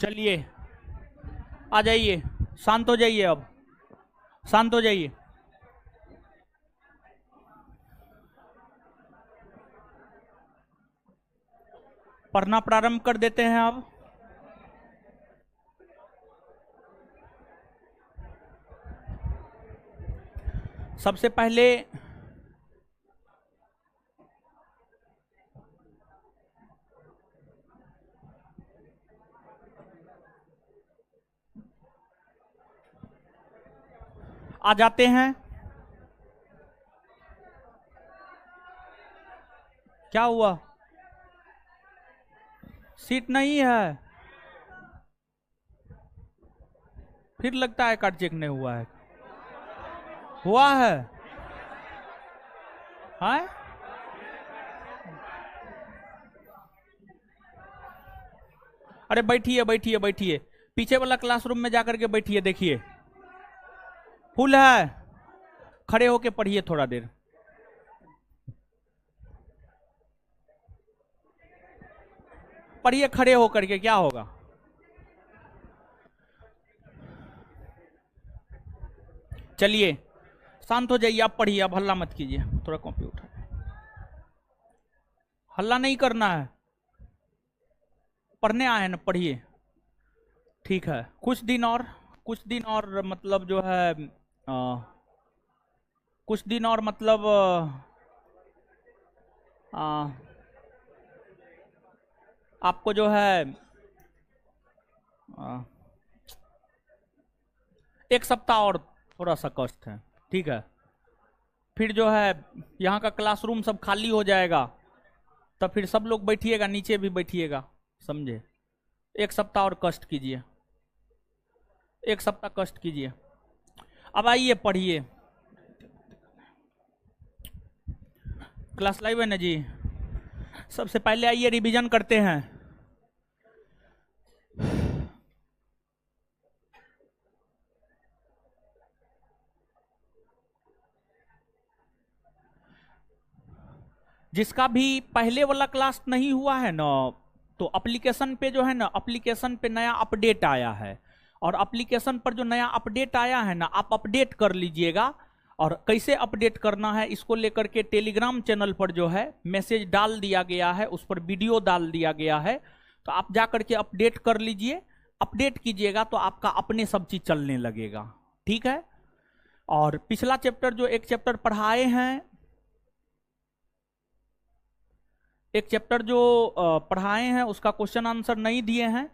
चलिए आ जाइए, शांत हो जाइए, अब शांत हो जाइए। पढ़ना प्रारंभ कर देते हैं अब। सबसे पहले आ जाते हैं। क्या हुआ? सीट नहीं है? फिर लगता है कार्ड चेक नहीं हुआ है। हुआ है? हाँ? अरे बैठिए बैठिए बैठिए, पीछे वाला क्लासरूम में जाकर के बैठिए, देखिए फुल है। खड़े होके पढ़िए थोड़ा देर। पढ़िए खड़े होकर के, क्या होगा? चलिए शांत हो जाइए, आप पढ़िए, अब हल्ला मत कीजिए। थोड़ा कॉपी उठा, हल्ला नहीं करना है, पढ़ने आए हैं ना, पढ़िए। ठीक है, कुछ दिन और मतलब जो है कुछ दिन और मतलब आपको जो है एक सप्ताह और थोड़ा सा कष्ट है, ठीक है। फिर जो है यहाँ का क्लासरूम सब खाली हो जाएगा, तब फिर सब लोग बैठिएगा, नीचे भी बैठिएगा, समझे? एक सप्ताह और कष्ट कीजिए, एक सप्ताह कष्ट कीजिए। अब आइए पढ़िए। क्लास लाइव है ना जी? सबसे पहले आइए रिवीजन करते हैं। जिसका भी पहले वाला क्लास नहीं हुआ है ना, तो एप्लीकेशन पे जो है ना, एप्लीकेशन पे नया अपडेट आया है, और एप्लीकेशन पर जो नया अपडेट आया है ना, आप अपडेट कर लीजिएगा। और कैसे अपडेट करना है इसको लेकर के टेलीग्राम चैनल पर जो है मैसेज डाल दिया गया है, उस पर वीडियो डाल दिया गया है, तो आप जा करके अपडेट कर लीजिए। अपडेट कीजिएगा तो आपका अपने सब चीज चलने लगेगा, ठीक है। और पिछला चैप्टर जो एक चैप्टर पढ़ाए हैं, एक चैप्टर जो पढ़ाए हैं उसका क्वेश्चन आंसर नहीं दिए हैं,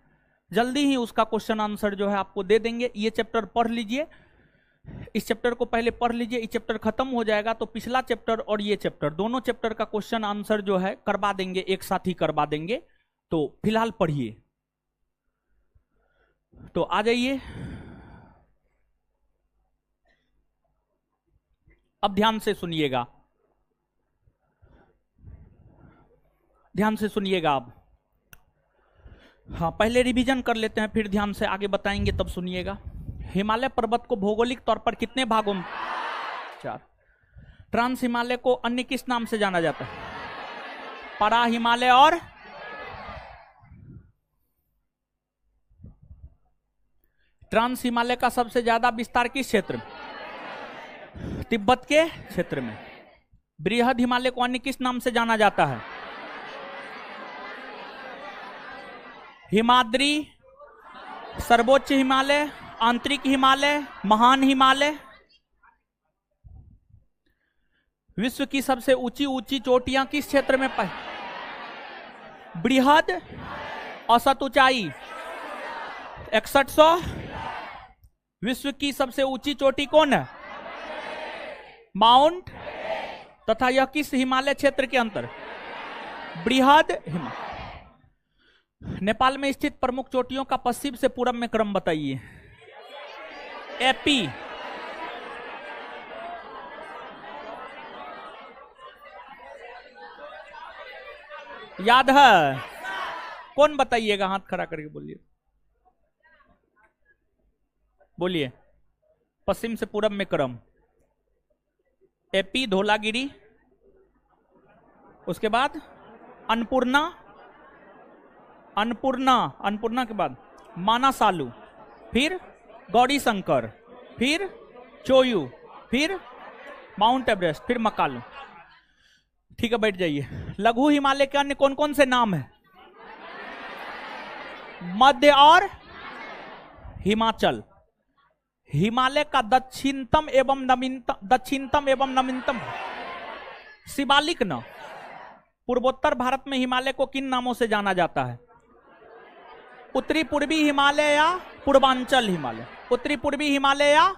जल्दी ही उसका क्वेश्चन आंसर जो है आपको दे देंगे। ये चैप्टर पढ़ लीजिए, इस चैप्टर को पहले पढ़ लीजिए, इस चैप्टर खत्म हो जाएगा तो पिछला चैप्टर और ये चैप्टर दोनों चैप्टर का क्वेश्चन आंसर जो है करवा देंगे, एक साथ ही करवा देंगे। तो फिलहाल पढ़िए, तो आ जाइए। अब ध्यान से सुनिएगा, ध्यान से सुनिएगा आप। हाँ, पहले रिवीजन कर लेते हैं, फिर ध्यान से आगे बताएंगे, तब सुनिएगा। हिमालय पर्वत को भौगोलिक तौर पर कितने भागों में? 4। ट्रांस हिमालय को अन्य किस नाम से जाना जाता है? परा हिमालय और ट्रांस हिमालय का सबसे ज्यादा विस्तार किस क्षेत्र में? तिब्बत के क्षेत्र में। बृहद हिमालय को अन्य किस नाम से जाना जाता है? हिमाद्री, सर्वोच्च हिमालय, आंतरिक हिमालय, महान हिमालय। विश्व की सबसे ऊंची ऊंची चोटियां किस क्षेत्र में पाई? बृहद औसत ऊंचाई 6100। विश्व की सबसे ऊंची चोटी कौन है? माउंट तथा यह किस हिमालय क्षेत्र के अंतर? बृहद हिमालय। नेपाल में स्थित प्रमुख चोटियों का पश्चिम से पूरब में क्रम बताइए। एपी, याद है? कौन बताइएगा? हाथ खड़ा करके बोलिए, बोलिए। पश्चिम से पूरब में क्रम। एपी, धौलागिरी, उसके बाद अन्नपूर्णा, अन्नपूर्णा, अन्नपूर्णा के बाद मानासालू, फिर गौरी शंकर, फिर चोयू, फिर माउंट एवरेस्ट, फिर मकालू। ठीक है, बैठ जाइए। लघु हिमालय के अन्य कौन कौन से नाम है? मध्य और हिमाचल। हिमालय का दक्षिणतम एवं नवीनतम शिवालिक न। पूर्वोत्तर भारत में हिमालय को किन नामों से जाना जाता है? उत्तरी पूर्वी हिमालय या पूर्वांचल हिमालय? उत्तरी पूर्वी हिमालय या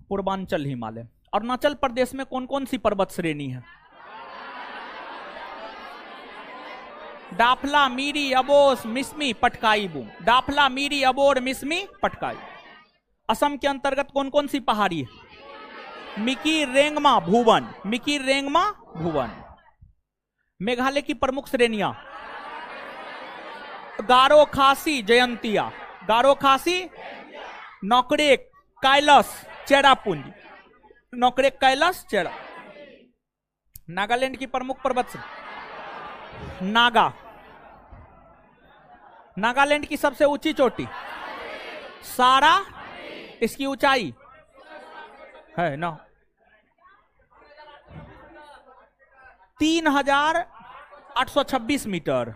पूर्वांचल हिमालय। अरुणाचल प्रदेश में कौन कौन सी पर्वत श्रेणी है? दाफला, मीरी, अबोर, मिसमी, पटकाई, बूम। दाफला, मीरी, अबोर, मिसमी, पटकाई। असम के अंतर्गत कौन कौन सी पहाड़ी है? मिकी, रेंगमा, भुवन। मिकी, रेंगमा, भुवन। मेघालय की प्रमुख श्रेणियां? गारो, खासी, जयंतिया। गारो, खासी, नौकरेक, कैलाश, चेरापुंजी। नौकरेक, कैलाश, चेरा। नागालैंड की प्रमुख पर्वत श्रेणी? नागा। नागालैंड की सबसे ऊंची चोटी? सारा। इसकी ऊंचाई है ना 3826 मीटर।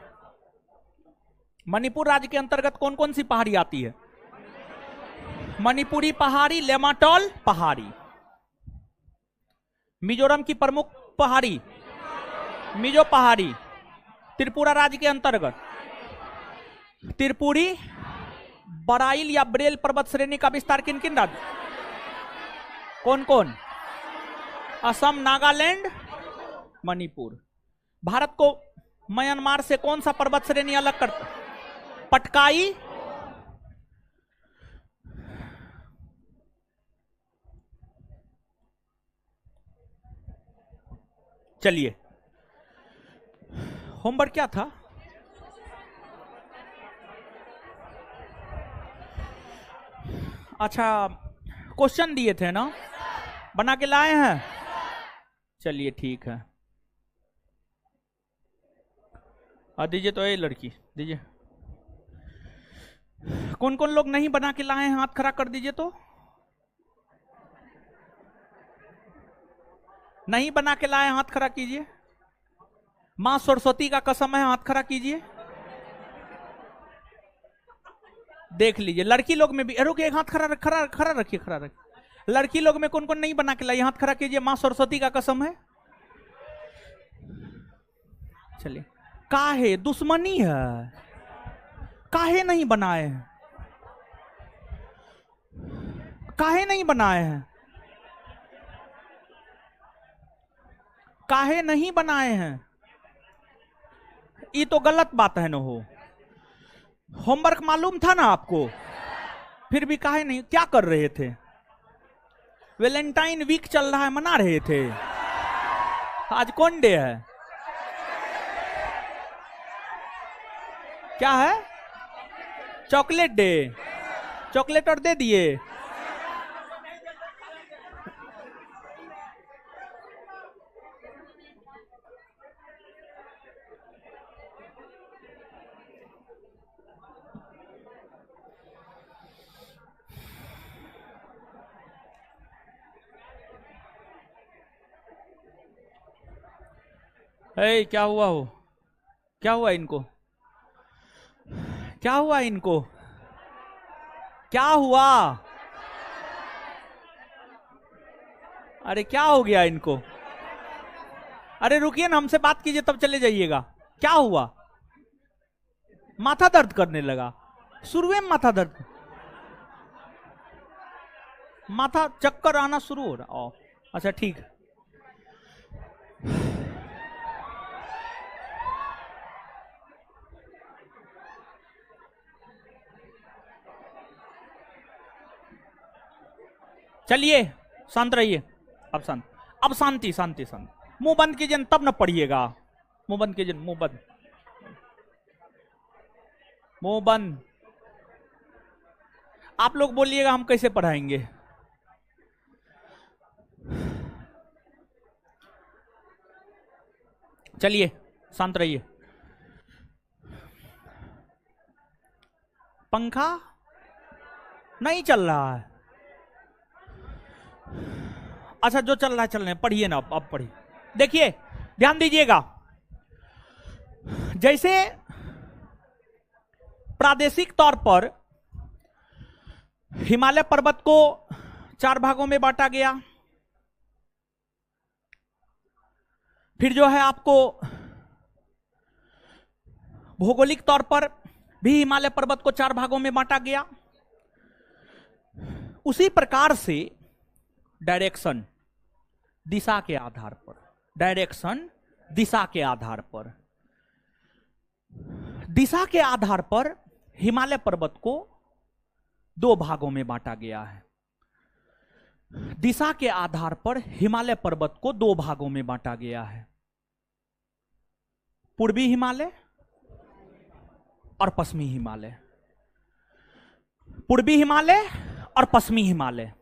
मणिपुर राज्य के अंतर्गत कौन कौन सी पहाड़ी आती है? मणिपुरी पहाड़ी, लेमाटोल पहाड़ी। मिजोरम की प्रमुख पहाड़ी? मिजो पहाड़ी। त्रिपुरा राज्य के अंतर्गत? त्रिपुरी, बराइल या ब्रेल पर्वत श्रेणी का विस्तार किन किन राज्य? कौन कौन? असम, नागालैंड, मणिपुर। भारत को म्यांमार से कौन सा पर्वत श्रेणी अलग करता? पटकाई। चलिए, होमवर्क क्या था? अच्छा, क्वेश्चन दिए थे ना, बना के लाए हैं? चलिए ठीक है, दीजिए तो ये लड़की दीजिए। कौन कौन लोग नहीं बना के लाए हैं, हाथ खड़ा कर दीजिए। तो नहीं बना के लाए, हाथ खड़ा कीजिए। मां सरस्वती का कसम है, हाथ खड़ा कीजिए। देख लीजिए, लड़की लोग में भी, रुकिए, एक हाथ खड़ा रखिए, खड़ा रखिए। लड़की लोग में कौन कौन नहीं बना के लाई, हाथ खड़ा कीजिए। मां सरस्वती का कसम है। चलिए, काहे दुश्मनी है? काहे नहीं बनाए हैं? काहे नहीं बनाए हैं? काहे नहीं बनाए हैं? ये तो गलत बात है ना। हो होमवर्क मालूम था ना आपको, फिर भी काहे नहीं? क्या कर रहे थे? वैलेंटाइन वीक चल रहा है, मना रहे थे। आज कौन डे है? क्या है? Chocolate day. चॉकलेट और दे दिए। क्या हुआ हो? क्या हुआ इनको? क्या हुआ इनको? क्या हुआ? अरे क्या हो गया इनको? अरे रुकिए ना, हमसे बात कीजिए तब चले जाइएगा। क्या हुआ? माथा दर्द करने लगा? शुरू में माथा दर्द, माथा चक्कर आना शुरू हो रहा? अच्छा ठीक है, चलिए शांत रहिए, अब शांत, अब शांति शांति शांति। मुंह बंद कीजिए तब न पढ़िएगा, मुंह बंद कीजिए, मुंह बंद, मुंह बंद। आप लोग बोलिएगा हम कैसे पढ़ाएंगे। चलिए शांत रहिए। पंखा नहीं चल रहा है, अच्छा जो चल रहा है चल रहे, पढ़िए ना, अब पढ़िए। देखिए ध्यान दीजिएगा, जैसे प्रादेशिक तौर पर हिमालय पर्वत को 4 भागों में बांटा गया, फिर जो है आपको भौगोलिक तौर पर भी हिमालय पर्वत को 4 भागों में बांटा गया, उसी प्रकार से डायरेक्शन दिशा के आधार पर, डायरेक्शन दिशा के आधार पर, दिशा के आधार पर हिमालय पर्वत को 2 भागों में बांटा गया है। दिशा के आधार पर हिमालय पर्वत को 2 भागों में बांटा गया है, पूर्वी हिमालय और पश्चिमी हिमालय, पूर्वी हिमालय और पश्चिमी हिमालय।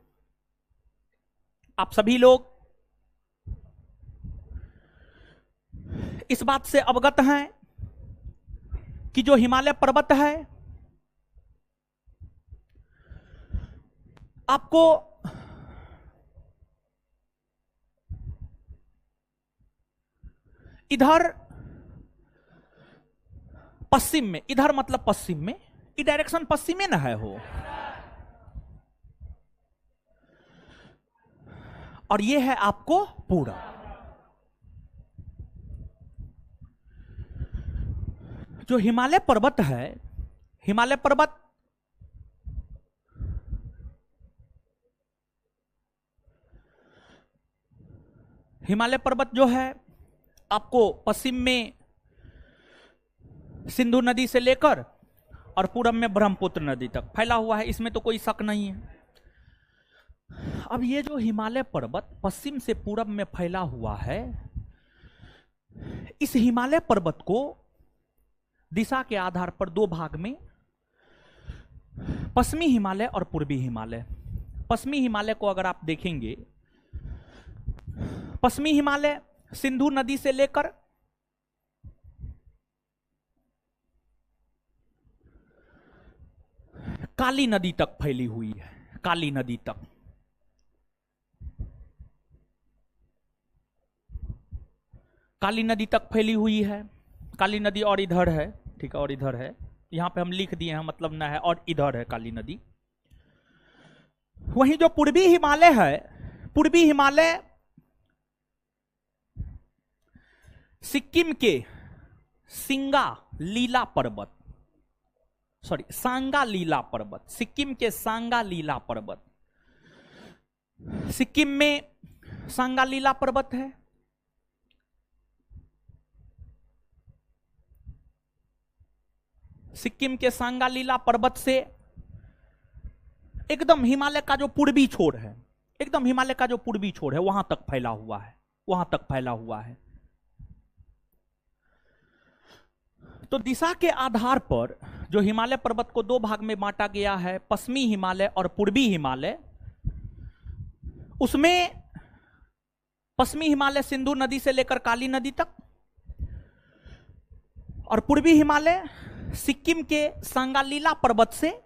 आप सभी लोग इस बात से अवगत हैं कि जो हिमालय पर्वत है आपको इधर पश्चिम में, इधर मतलब पश्चिम में, ये डायरेक्शन पश्चिम में ना है हो, और ये है आपको पूरा। जो हिमालय पर्वत है, हिमालय पर्वत जो है आपको पश्चिम में सिंधु नदी से लेकर और पूरब में ब्रह्मपुत्र नदी तक फैला हुआ है, इसमें तो कोई शक नहीं है। अब ये जो हिमालय पर्वत पश्चिम से पूरब में फैला हुआ है, इस हिमालय पर्वत को दिशा के आधार पर 2 भाग में, पश्चिमी हिमालय और पूर्वी हिमालय। पश्चिमी हिमालय को अगर आप देखेंगे, पश्चिमी हिमालय सिंधु नदी से लेकर काली नदी तक फैली हुई है, काली नदी तक। काली नदी तक फैली हुई है, काली नदी और इधर है, ठीक है, और इधर है, यहां पे हम लिख दिए हैं, मतलब ना है, और इधर है काली नदी। वहीं जो पूर्वी हिमालय है, पूर्वी हिमालय सिक्किम के सिंगा लीला पर्वत, सॉरी सांगा लीला पर्वत, सिक्किम के सांगा लीला पर्वत, सिक्किम में सांगा लीला पर्वत है, सिक्किम के सांगा लीला पर्वत से एकदम हिमालय का जो पूर्वी छोर है, एकदम हिमालय का जो पूर्वी छोर है वहां तक फैला हुआ है, वहां तक फैला हुआ है। तो दिशा के आधार पर जो हिमालय पर्वत को 2 भाग में बांटा गया है, पश्चिमी हिमालय और पूर्वी हिमालय, उसमें पश्चिमी हिमालय सिंधु नदी से लेकर काली नदी तक, और पूर्वी हिमालय सिक्किम के सांगालीला पर्वत से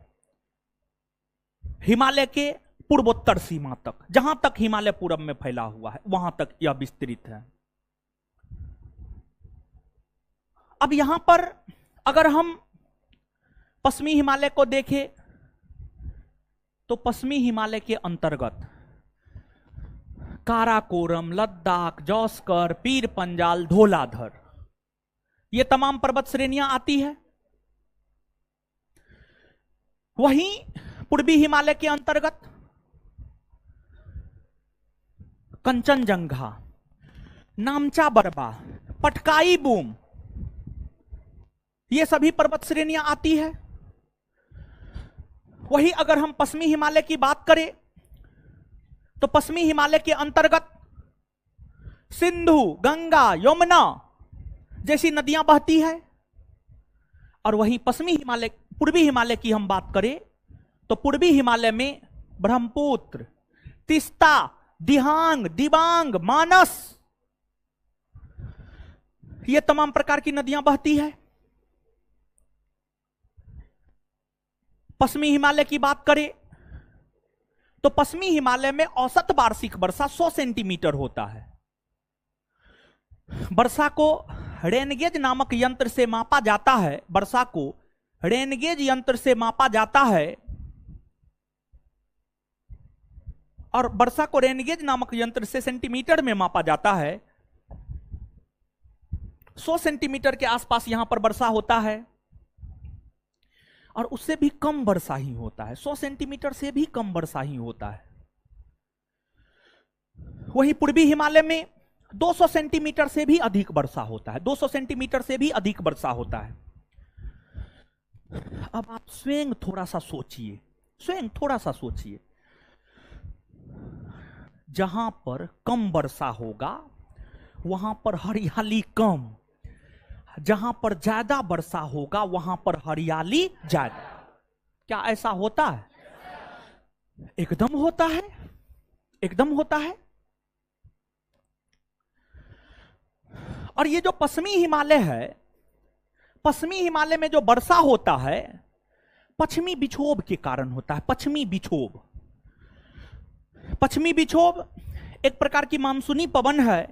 हिमालय के पूर्वोत्तर सीमा तक, जहां तक हिमालय पूरब में फैला हुआ है वहां तक यह विस्तृत है। अब यहां पर अगर हम पश्चिमी हिमालय को देखें तो पश्चिमी हिमालय के अंतर्गत काराकोरम, लद्दाख, जौस्कर, पीर पंजाल, धौलाधर, ये तमाम पर्वत श्रेणियां आती है। वहीं पूर्वी हिमालय के अंतर्गत कंचनजंगा, नामचा बरबा, पटकाई बूम, ये सभी पर्वत श्रेणियां आती है। वहीं अगर हम पश्चिमी हिमालय की बात करें तो पश्चिमी हिमालय के अंतर्गत सिंधु, गंगा, यमुना जैसी नदियां बहती है। और वहीं पश्चिमी हिमालय, पूर्वी हिमालय की हम बात करें तो पूर्वी हिमालय में ब्रह्मपुत्र, तीस्ता, दिहांग, दिबांग, मानस, ये तमाम प्रकार की नदियां बहती है। पश्चिमी हिमालय की बात करें तो पश्चिमी हिमालय में औसत वार्षिक वर्षा 100 सेंटीमीटर होता है। वर्षा को रेनगेज नामक यंत्र से मापा जाता है। वर्षा को रेनगेज यंत्र से मापा जाता है और वर्षा को रेनगेज नामक यंत्र से सेंटीमीटर में मापा जाता है। 100 सेंटीमीटर के आसपास यहां पर वर्षा होता है और उससे भी कम वर्षा ही होता है। 100 सेंटीमीटर से भी कम वर्षा ही होता है। वहीं पूर्वी हिमालय में 200 सेंटीमीटर से भी अधिक वर्षा होता है। 200 सेंटीमीटर से भी अधिक वर्षा होता है। अब आप स्वयं थोड़ा सा सोचिए, स्वयं थोड़ा सा सोचिए, जहां पर कम वर्षा होगा वहां पर हरियाली कम, जहां पर ज्यादा वर्षा होगा वहां पर हरियाली ज्यादा। क्या ऐसा होता है? एकदम होता है, एकदम होता है। और ये जो पश्चिमी हिमालय है, पश्चिमी हिमालय में जो वर्षा होता है पश्चिमी विक्षोभ के कारण होता है। पश्चिमी विक्षोभ, पश्चिमी विक्षोभ एक प्रकार की मानसूनी पवन है।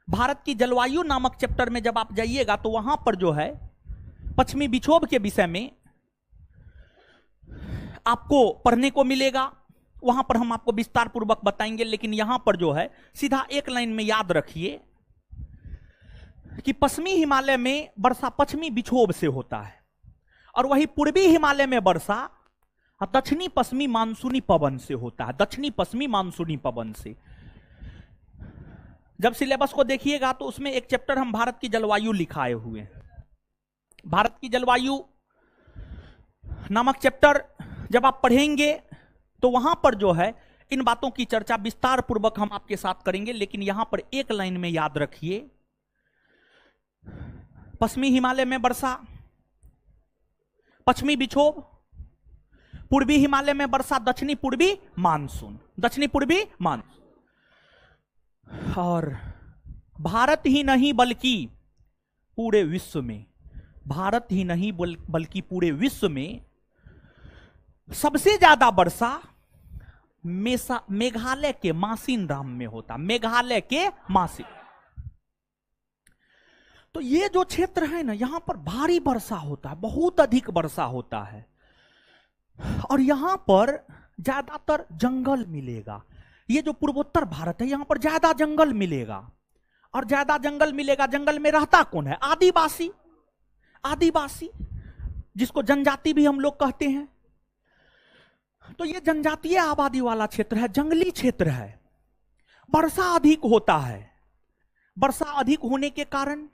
भारत की जलवायु नामक चैप्टर में जब आप जाइएगा तो वहां पर जो है पश्चिमी विक्षोभ के विषय में आपको पढ़ने को मिलेगा। वहां पर हम आपको विस्तार पूर्वक बताएंगे, लेकिन यहां पर जो है सीधा एक लाइन में याद रखिए कि पश्चिमी हिमालय में वर्षा पश्चिमी विक्षोभ से होता है और वही पूर्वी हिमालय में वर्षा दक्षिणी पश्चिमी मानसूनी पवन से होता है। दक्षिणी पश्चिमी मानसूनी पवन से। जब सिलेबस को देखिएगा तो उसमें एक चैप्टर हम भारत की जलवायु लिखाए हुए हैं। भारत की जलवायु नामक चैप्टर जब आप पढ़ेंगे तो वहां पर जो है इन बातों की चर्चा विस्तार पूर्वक हम आपके साथ करेंगे, लेकिन यहां पर एक लाइन में याद रखिए, पश्चिमी हिमालय में वर्षा पश्चिमी विक्षोभ, पूर्वी हिमालय में वर्षा दक्षिणी पूर्वी मानसून, दक्षिणी पूर्वी मानसून। और भारत ही नहीं बल्कि पूरे विश्व में, भारत ही नहीं बल्कि पूरे विश्व में सबसे ज्यादा वर्षा मेघालय के मासिनराम में होता। मेघालय के मासिन। तो ये जो क्षेत्र है ना, यहां पर भारी वर्षा होता है, बहुत अधिक वर्षा होता है और यहां पर ज्यादातर जंगल मिलेगा। ये जो पूर्वोत्तर भारत है यहां पर ज्यादा जंगल मिलेगा और ज्यादा जंगल मिलेगा। जंगल में रहता कौन है? आदिवासी। आदिवासी जिसको जनजाति भी हम लोग कहते हैं। तो ये जनजातीय आबादी वाला क्षेत्र है, जंगली क्षेत्र है। वर्षा अधिक होता है। वर्षा अधिक होने के कारण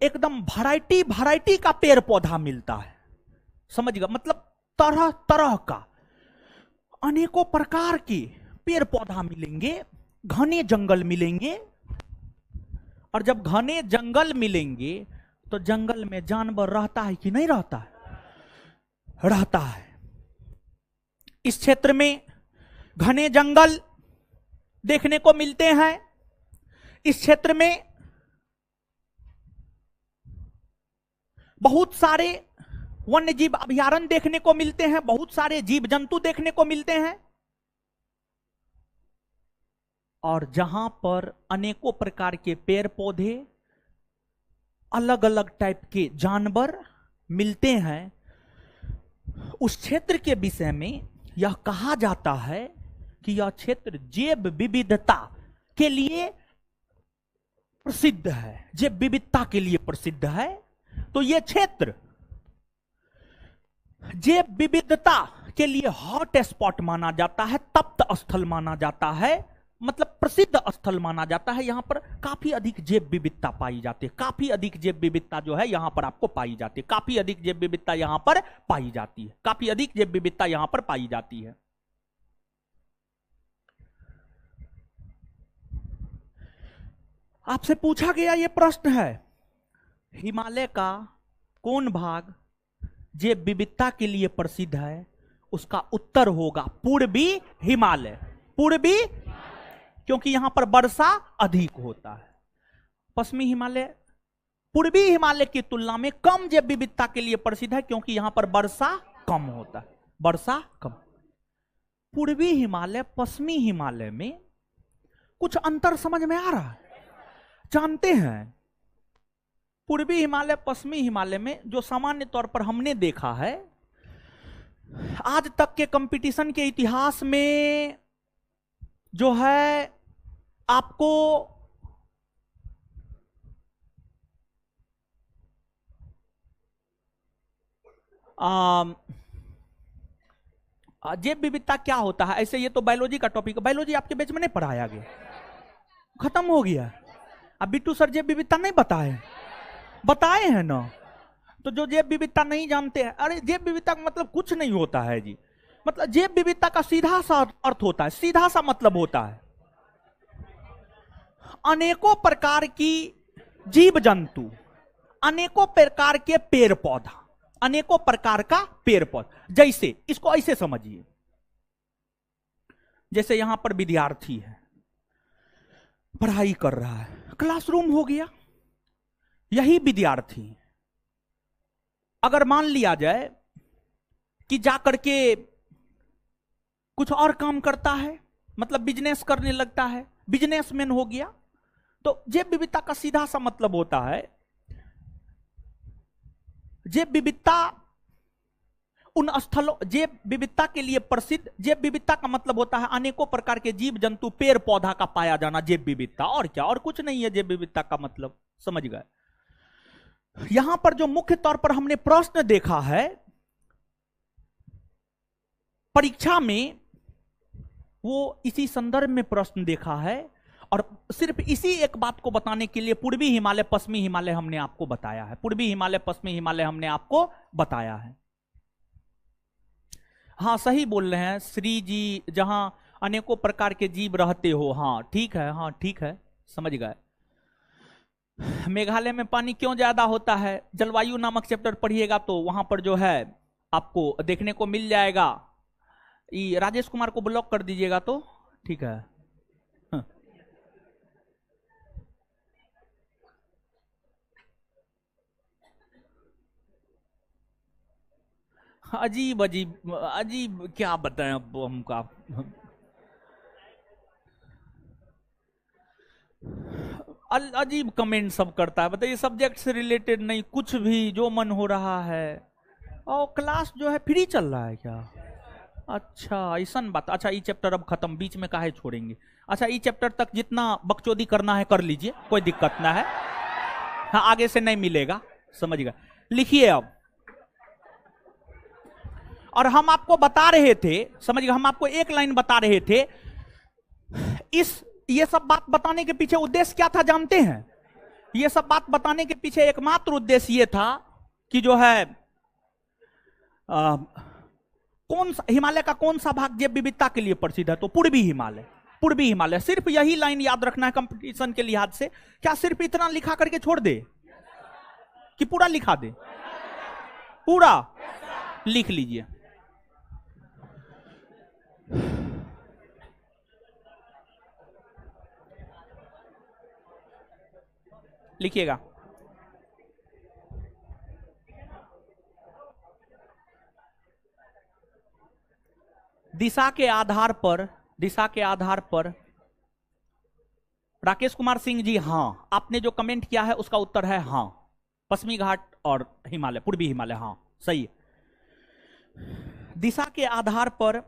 एकदम वैरायटी का पेड़ पौधा मिलता है। समझिएगा, मतलब तरह तरह का अनेकों प्रकार के पेड़ पौधा मिलेंगे, घने जंगल मिलेंगे। और जब घने जंगल मिलेंगे तो जंगल में जानवर रहता है कि नहीं रहता है? रहता है। इस क्षेत्र में घने जंगल देखने को मिलते हैं। इस क्षेत्र में बहुत सारे वन्य जीव अभयारण्य देखने को मिलते हैं, बहुत सारे जीव जंतु देखने को मिलते हैं। और जहां पर अनेकों प्रकार के पेड़ पौधे, अलग अलग टाइप के जानवर मिलते हैं, उस क्षेत्र के विषय में यह कहा जाता है कि यह क्षेत्र जैव विविधता के लिए प्रसिद्ध है। जैव विविधता के लिए प्रसिद्ध है। तो यह क्षेत्र जैव विविधता के लिए हॉट स्पॉट माना जाता है, तप्त स्थल माना जाता है, मतलब प्रसिद्ध स्थल माना जाता है। यहां पर काफी अधिक जैव विविधता पाई जाती है। काफी अधिक जैव विविधता जो है यहां पर आपको पाई जाती है। काफी अधिक जैव विविधता यहां पर पाई जाती है। काफी अधिक जैव विविधता यहां पर पाई जाती है। आपसे पूछा गया ये प्रश्न है, हिमालय का कौन भाग जैव विविधता के लिए प्रसिद्ध है? उसका उत्तर होगा पूर्वी हिमालय। पूर्वी, क्योंकि यहां पर वर्षा अधिक होता है। पश्चिमी हिमालय पूर्वी हिमालय की तुलना में कम जैव विविधता के लिए प्रसिद्ध है, क्योंकि यहां पर वर्षा कम होता है, वर्षा कम। पूर्वी हिमालय पश्चिमी हिमालय में कुछ अंतर समझ में आ रहा है? जानते हैं, पूर्वी हिमालय पश्चिमी हिमालय में जो सामान्य तौर पर हमने देखा है, आज तक के कंपटीशन के इतिहास में जो है आपको जैव विविधता क्या होता है, ऐसे ये तो बायोलॉजी का टॉपिक है, बायोलॉजी आपके बैच में नहीं पढ़ाया गया, खत्म हो गया। अब बिट्टू सर जैव विविधता नहीं बताए हैं ना। तो जो जैव विविधता नहीं जानते हैं, अरे जैव विविधता का मतलब कुछ नहीं होता है जी। मतलब जैव विविधता का सीधा सा अर्थ होता है, सीधा सा मतलब होता है अनेकों प्रकार की जीव जंतु, अनेकों प्रकार के पेड़ पौधा, अनेकों प्रकार का पेड़ पौधा। जैसे इसको ऐसे समझिए, जैसे यहां पर विद्यार्थी है, पढ़ाई कर रहा है, क्लासरूम हो गया, यही विद्यार्थी अगर मान लिया जाए कि जाकर के कुछ और काम करता है, मतलब बिजनेस करने लगता है, बिजनेसमैन हो गया, तो जैव विविधता का सीधा सा मतलब होता है, जैव विविधता उन स्थलों, जैव विविधता के लिए प्रसिद्ध, जैव विविधता का मतलब होता है अनेकों प्रकार के जीव जंतु पेड़ पौधा का पाया जाना, जैव विविधता। और क्या, और कुछ नहीं है जैव विविधता का मतलब, समझ गए? यहां पर जो मुख्य तौर पर हमने प्रश्न देखा है परीक्षा में, वो इसी संदर्भ में प्रश्न देखा है, और सिर्फ इसी एक बात को बताने के लिए पूर्वी हिमालय पश्चिमी हिमालय हमने आपको बताया है, पूर्वी हिमालय पश्चिमी हिमालय हमने आपको बताया है। हाँ सही बोल रहे हैं श्री जी, जहां अनेकों प्रकार के जीव रहते हो, हाँ ठीक है, हाँ ठीक है, समझ गए। मेघालय में पानी क्यों ज्यादा होता है, जलवायु नामक चैप्टर पढ़िएगा तो वहां पर जो है आपको देखने को मिल जाएगा। ये राजेश कुमार को ब्लॉक कर दीजिएगा तो ठीक है। हाँ। अजीब अजीब अजीब क्या बताएं अब हमका। अजीब कमेंट सब करता है, बताइए सब्जेक्ट से रिलेटेड नहीं, कुछ भी जो मन हो रहा है। और क्लास जो है फ्री चल रहा है क्या? अच्छा ऐसा बात। अच्छा ये चैप्टर अब खत्म, बीच में काहे छोड़ेंगे। अच्छा ये चैप्टर तक जितना बकचोदी करना है कर लीजिए, कोई दिक्कत ना है। हाँ आगे से नहीं मिलेगा, समझ गए। लिखिए अब। और हम आपको बता रहे थे, समझ गए, हम आपको एक लाइन बता रहे थे, ये सब बात बताने के पीछे उद्देश्य क्या था जानते हैं? ये सब बात बताने के पीछे एकमात्र उद्देश्य ये था कि जो है कौन सा हिमालय का कौन सा भाग जैव विविधता के लिए प्रसिद्ध है, तो पूर्वी हिमालय। पूर्वी हिमालय, सिर्फ यही लाइन याद रखना है कंपटीशन के लिहाज से। क्या सिर्फ इतना लिखा करके छोड़ दे कि पूरा लिखा दे? पूरा लिख लीजिए। लिखिएगा। दिशा के आधार पर राकेश कुमार सिंह जी, हाँ आपने जो कमेंट किया है उसका उत्तर है हाँ, पश्चिमी घाट और हिमालय, पूर्वी हिमालय, हाँ सही है। दिशा के आधार पर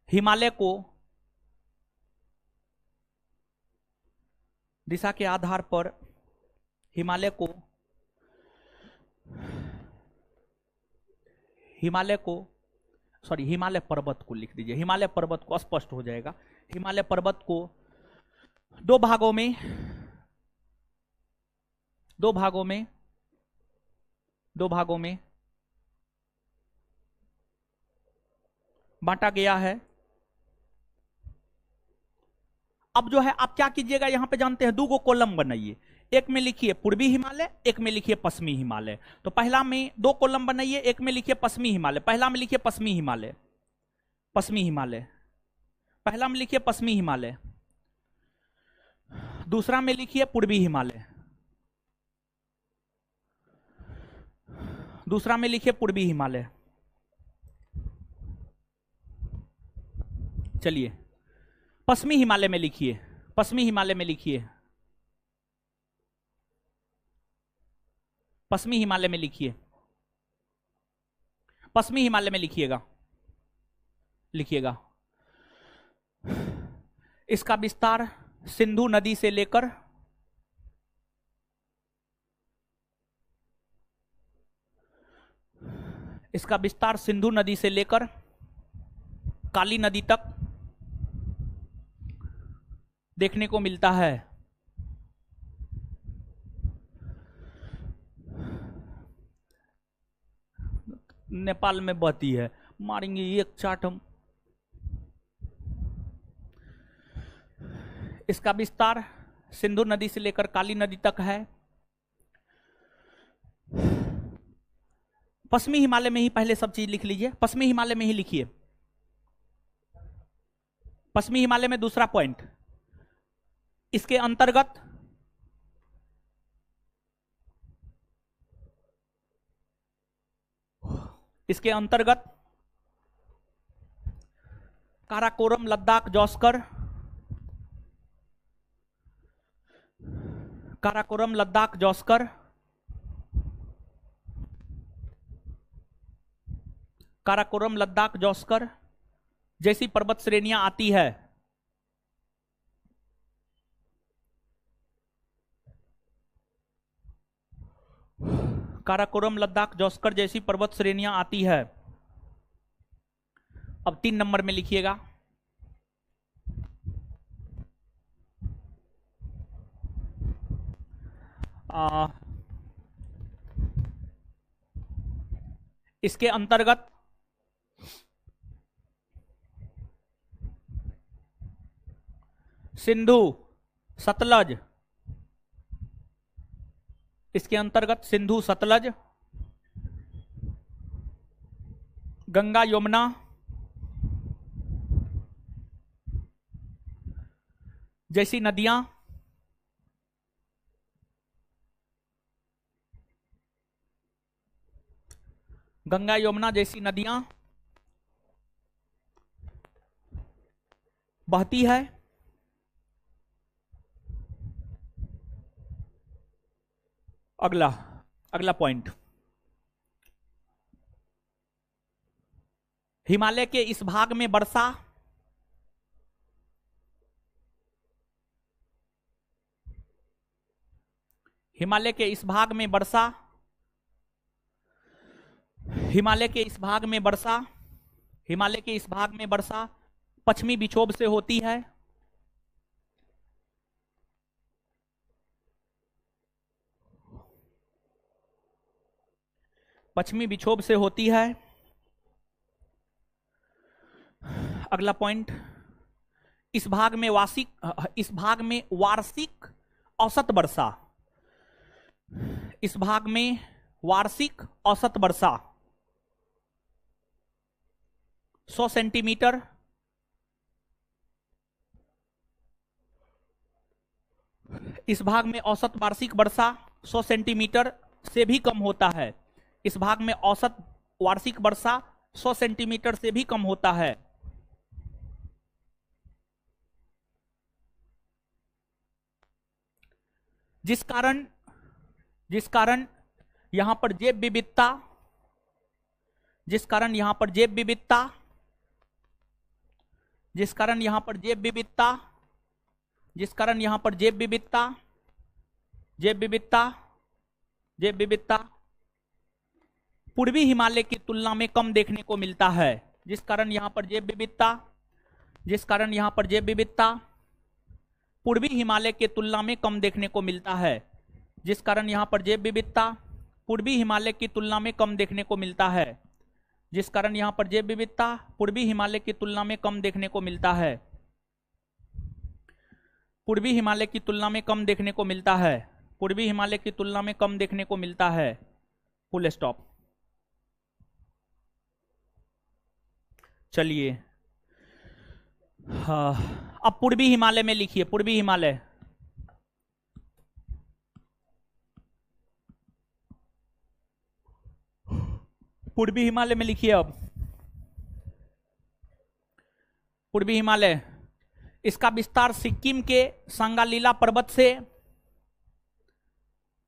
हिमालय को, दिशा के आधार पर हिमालय पर्वत को लिख दीजिए। हिमालय पर्वत को स्पष्ट हो जाएगा। हिमालय पर्वत को दो भागों में बांटा गया है। अब जो है आप क्या कीजिएगा, यहां पे जानते हैं 2 गो कॉलम बनाइए, एक में लिखिए पूर्वी हिमालय, एक में लिखिए पश्चिमी हिमालय। तो पहला में 2 कॉलम बनाइए, एक में लिखिए पश्चिमी हिमालय, पहला में लिखिए पश्चिमी हिमालय, पश्चिमी हिमालय, पहला में लिखिए पश्चिमी हिमालय, दूसरा में लिखिए पूर्वी हिमालय, दूसरा में लिखिए पूर्वी हिमालय। चलिए पश्चिमी हिमालय में लिखिए, पश्चिमी हिमालय में लिखिए, पश्चिमी हिमालय में लिखिए, पश्चिमी हिमालय में लिखिएगा, लिखिएगा। इसका विस्तार सिंधु नदी से लेकर इसका विस्तार सिंधु नदी से लेकर काली नदी तक देखने को मिलता है। नेपाल में बहती है, मारेंगे एक चाट हम। इसका विस्तार सिंधु नदी से लेकर काली नदी तक है। पश्चिमी हिमालय में ही पहले सब चीज लिख लीजिए, पश्चिमी हिमालय में ही लिखिए, पश्चिमी हिमालय में दूसरा पॉइंट, इसके अंतर्गत काराकोरम, लद्दाख, जौस्कर, काराकोरम, लद्दाख, जौस्कर, काराकोरम, लद्दाख, जौस्कर जैसी पर्वत श्रेणियां आती है। काराकोरम, लद्दाख, जौस्कर जैसी पर्वत श्रेणियां आती है। अब 3 नंबर में लिखिएगा, इसके अंतर्गत सिंधु, सतलज, इसके अंतर्गत सिंधु, सतलज, गंगा, यमुना जैसी नदियां गंगा, यमुना जैसी नदियां बहती है। अगला पॉइंट, हिमालय के इस भाग में वर्षा हिमालय के इस भाग में वर्षा हिमालय के इस भाग में वर्षा हिमालय के इस भाग में वर्षा पश्चिमी विक्षोभ से होती है। पश्चिमी विक्षोभ से होती है। अगला पॉइंट, इस भाग में वार्षिक औसत वर्षा, इस भाग में वार्षिक औसत वर्षा 100 सेंटीमीटर इस भाग में औसत वार्षिक वर्षा 100 सेंटीमीटर से भी कम होता है। इस भाग में औसत वार्षिक वर्षा 100 सेंटीमीटर से भी कम होता है। जिस कारण यहां पर जैव विविधता जिस कारण यहां पर जैव विविधता जिस कारण यहां पर जैव विविधता जिस कारण यहां पर जैव विविधता जैव विविधता जैव विविधता पूर्वी हिमालय की तुलना में कम देखने को मिलता है। जिस कारण यहां पर जैव विविधता जिस कारण यहां पर जैव विविधता पूर्वी हिमालय के तुलना में कम देखने को मिलता है। जिस कारण यहां पर जैव विविधता पूर्वी हिमालय की तुलना में कम देखने को मिलता है। जिस कारण यहां पर जैव विविधता पूर्वी हिमालय की तुलना में कम देखने को मिलता है। पूर्वी हिमालय की तुलना में कम देखने को मिलता है, पूर्वी हिमालय की तुलना में कम देखने को मिलता है, फुल स्टॉप। चलिए हाँ, अब पूर्वी हिमालय में लिखिए, पूर्वी हिमालय। पूर्वी हिमालय में लिखिए अब पूर्वी हिमालय। इसका विस्तार सिक्किम के सांगालीला पर्वत से,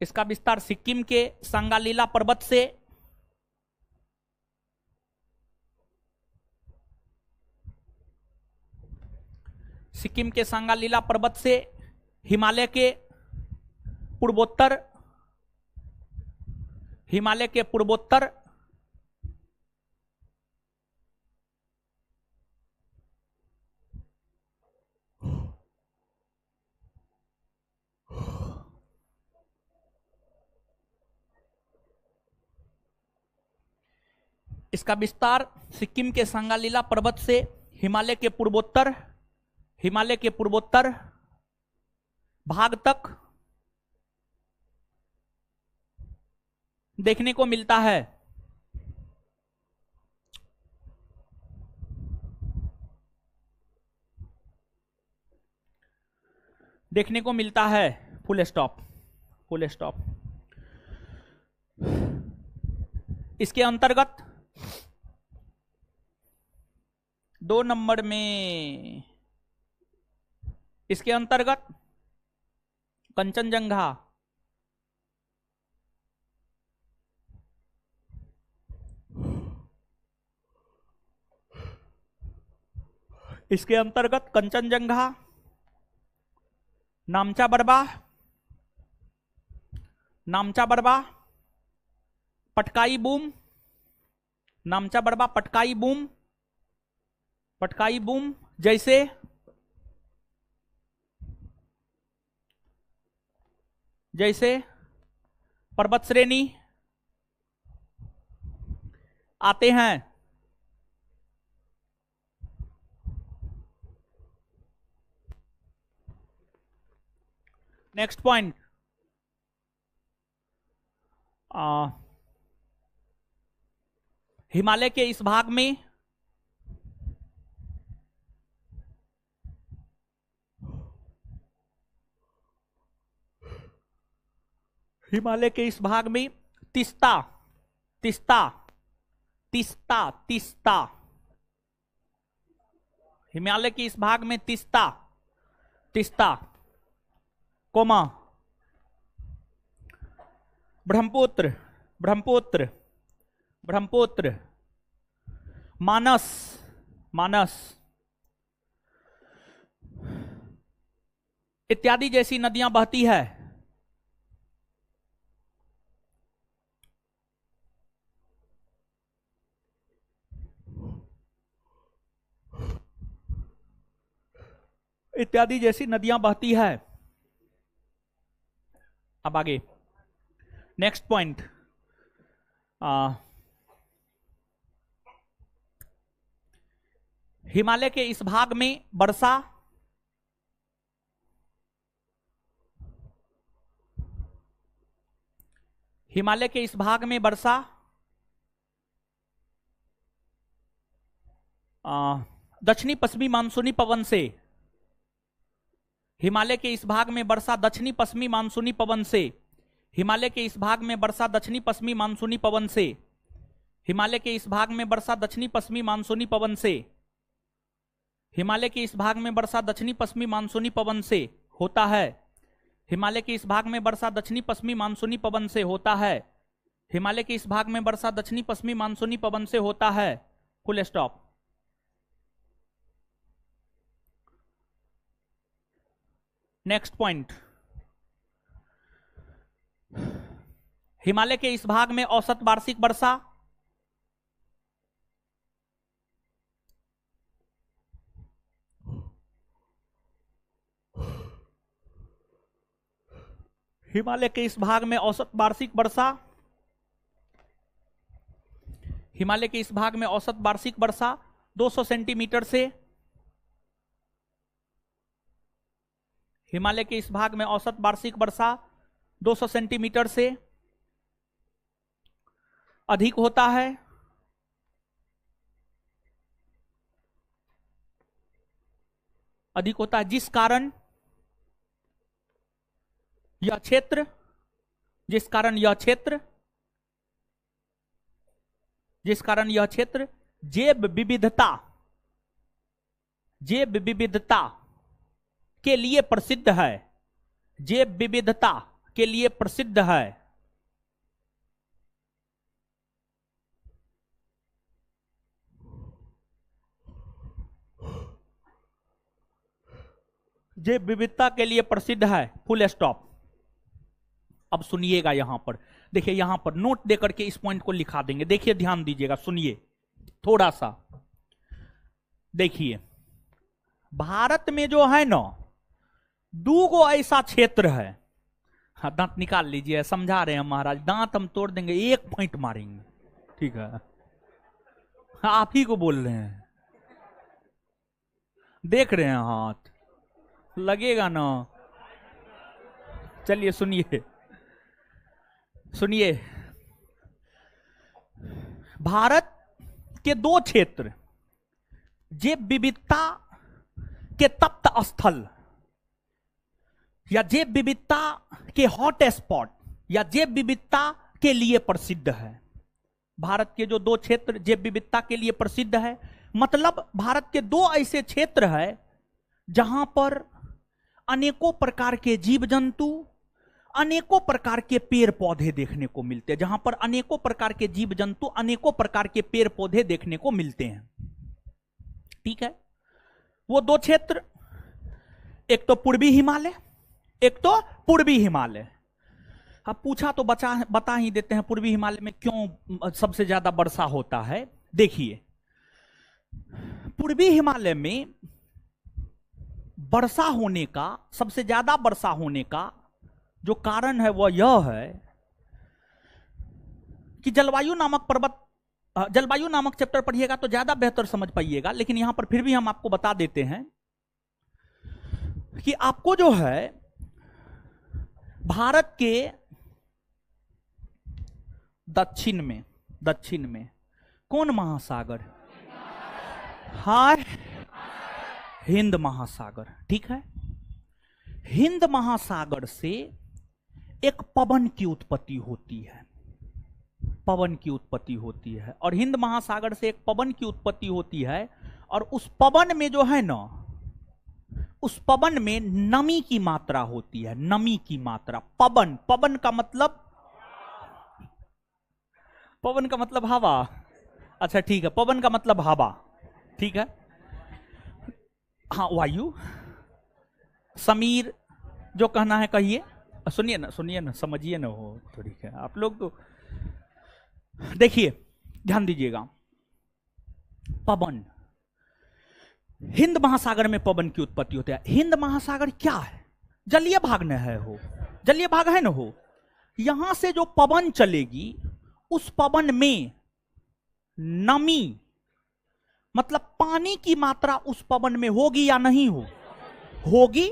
इसका विस्तार सिक्किम के सांगालीला पर्वत से सिक्किम के सांगालीला पर्वत से हिमालय के पूर्वोत्तर, हिमालय के पूर्वोत्तर इसका विस्तार सिक्किम के सांगालीला पर्वत से हिमालय के पूर्वोत्तर, हिमालय के पूर्वोत्तर भाग तक देखने को मिलता है। देखने को मिलता है, फुल स्टॉप, फुल स्टॉप। इसके अंतर्गत 2 नंबर में, इसके अंतर्गत कंचनजंगा, इसके अंतर्गत Kanchenjunga, नामचा Barwa, नामचा Barwa, Patkai boom, नामचा Barwa, Patkai boom, Patkai boom जैसे जैसे पर्वत श्रेणी आते हैं। नेक्स्ट पॉइंट, हिमालय के इस भाग में हिमालय के इस भाग में तीस्ता, तीस्ता, तीस्ता, तीस्ता, हिमालय के इस भाग में तीस्ता, तीस्ता, कोमा ब्रह्मपुत्र, ब्रह्मपुत्र, ब्रह्मपुत्र, मानस, मानस इत्यादि जैसी नदियां बहती है। इत्यादि जैसी नदियां बहती है। अब आगे नेक्स्ट पॉइंट, हिमालय के इस भाग में वर्षा, हिमालय के इस भाग में वर्षा दक्षिणी पश्चिमी मानसूनी पवन से, हिमालय के इस भाग में वर्षा दक्षिणी पश्चिमी मानसूनी पवन से, हिमालय के इस भाग में वर्षा दक्षिणी पश्चिमी मानसूनी पवन से, हिमालय के इस भाग में वर्षा दक्षिणी पश्चिमी मानसूनी पवन से, हिमालय के इस भाग में वर्षा दक्षिणी पश्चिमी मानसूनी पवन से होता है। हिमालय के इस भाग में वर्षा दक्षिणी पश्चिमी मानसूनी पवन से होता है। हिमालय के इस भाग में वर्षा दक्षिणी पश्चिमी मानसूनी पवन से होता है। Full stop. Next point, Himalaya के इस भाग में औसत वार्षिक वर्षा हिमालय के इस भाग में औसत वार्षिक वर्षा, हिमालय के इस भाग में औसत वार्षिक वर्षा 200 सेंटीमीटर से, हिमालय के इस भाग में औसत वार्षिक वर्षा 200 सेंटीमीटर से अधिक होता है। अधिक होता है जिस कारण यह क्षेत्र जैव विविधता के लिए प्रसिद्ध है। जैव विविधता के लिए प्रसिद्ध है। जैव विविधता के लिए प्रसिद्ध है, फुल स्टॉप। अब सुनिएगा, यहां पर देखिए, यहां पर नोट देकर के इस पॉइंट को लिखा देंगे। देखिए, ध्यान दीजिएगा, सुनिए थोड़ा सा। देखिए, भारत में जो है ना, दो ऐसा क्षेत्र है। हाँ, दांत निकाल लीजिए, समझा रहे हैं महाराज, दांत हम तोड़ देंगे, एक पॉइंट मारेंगे, ठीक है। आप ही को बोल रहे हैं, देख रहे हैं हाथ लगेगा ना। चलिए सुनिए, सुनिए। भारत के दो क्षेत्र जैव विविधता के तप्त स्थल या जैव विविधता के हॉट स्पॉट या जैव विविधता के लिए प्रसिद्ध है। भारत के जो दो क्षेत्र जैव विविधता के लिए प्रसिद्ध है, मतलब भारत के दो ऐसे क्षेत्र है जहां पर अनेकों प्रकार के जीव जंतु, अनेकों प्रकार के पेड़ पौधे देखने को मिलते हैं। जहां पर अनेकों प्रकार के जीव जंतु, अनेकों प्रकार के पेड़ पौधे देखने को मिलते हैं, ठीक है। वो दो क्षेत्र, एक तो पूर्वी हिमालय, एक तो पूर्वी हिमालय। अब पूछा तो बता ही देते हैं पूर्वी हिमालय में क्यों सबसे ज्यादा वर्षा होता है। देखिए, पूर्वी हिमालय में वर्षा होने का, सबसे ज्यादा वर्षा होने का जो कारण है वह यह है कि जलवायु नामक चैप्टर पढ़िएगा तो ज्यादा बेहतर समझ पाइएगा, लेकिन यहां पर फिर भी हम आपको बता देते हैं कि आपको जो है भारत के दक्षिण में कौन महासागर? हाय, हिंद महासागर, ठीक है। हिंद महासागर से एक पवन की उत्पत्ति होती है, पवन की उत्पत्ति होती है, और हिंद महासागर से एक पवन की उत्पत्ति होती है, और उस पवन में जो है ना, उस पवन में नमी की मात्रा होती है, नमी की मात्रा। पवन का मतलब हवा। अच्छा ठीक है, पवन का मतलब हवा, ठीक है। हाँ, वायु, समीर, जो कहना है कहिए। सुनिए ना, समझिए ना, हो तो ठीक है। आप लोग तो देखिए, ध्यान दीजिएगा। पवन, हिंद महासागर में पवन की उत्पत्ति होती है। हिंद महासागर क्या है? जलीय भाग न है, हो जलीय भाग है ना, हो। यहां से जो पवन चलेगी, उस पवन में नमी, मतलब पानी की मात्रा उस पवन में होगी या नहीं होगी।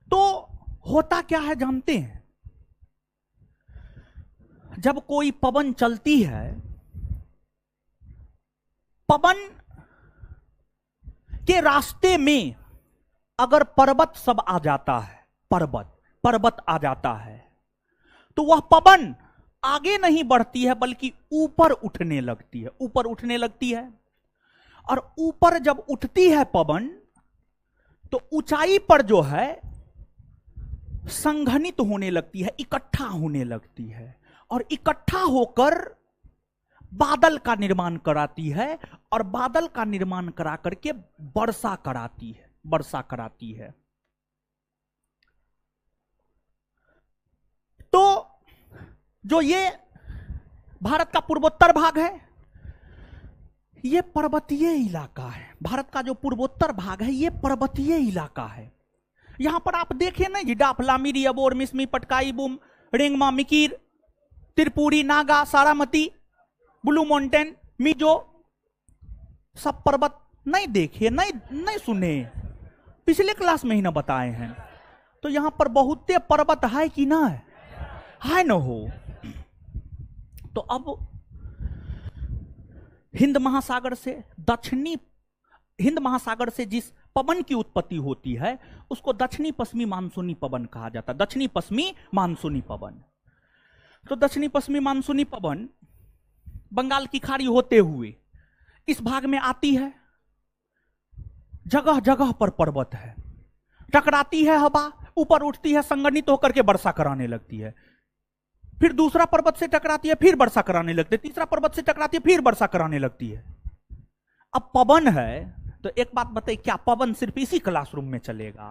तो होता क्या है जानते हैं? जब कोई पवन चलती है, पवन के रास्ते में अगर पर्वत सब आ जाता है, पर्वत आ जाता है, तो वह पवन आगे नहीं बढ़ती है बल्कि ऊपर उठने लगती है। और ऊपर जब उठती है पवन, तो ऊंचाई पर जो है संघनित होने लगती है, इकट्ठा होने लगती है, और इकट्ठा होकर बादल का निर्माण कराती है, और बादल का निर्माण करा करके वर्षा कराती है। तो जो ये भारत का पूर्वोत्तर भाग है, ये पर्वतीय इलाका है। भारत का जो पूर्वोत्तर भाग है, ये पर्वतीय इलाका है। यहां पर आप देखें ना, जिडाफ, लामिरी, अबोर, मिसमी, पटकाई, बुम, रेंगमा, मिकिर, त्रिपुरी, नागा, सारामती, ब्लू माउंटेन, मिजो, सब पर्वत नहीं देखे, नहीं सुने, पिछले क्लास में ही ना बताए हैं। तो यहां पर बहुते पर्वत है कि ना है न हो। तो अब हिंद महासागर से जिस पवन की उत्पत्ति होती है उसको दक्षिणी पश्चिमी मानसूनी पवन कहा जाता है, दक्षिणी पश्चिमी मानसूनी पवन। तो दक्षिणी पश्चिमी मानसूनी पवन बंगाल की खाड़ी होते हुए इस भाग में आती है, जगह जगह पर पर्वत है, टकराती है हवा, ऊपर उठती है, संगठित होकर के वर्षा कराने लगती है, फिर दूसरा पर्वत से टकराती है, फिर वर्षा कराने लगती है, तीसरा पर्वत से टकराती है, फिर वर्षा कराने लगती है। अब पवन है तो एक बात बताइए, क्या पवन सिर्फ इसी क्लासरूम में चलेगा?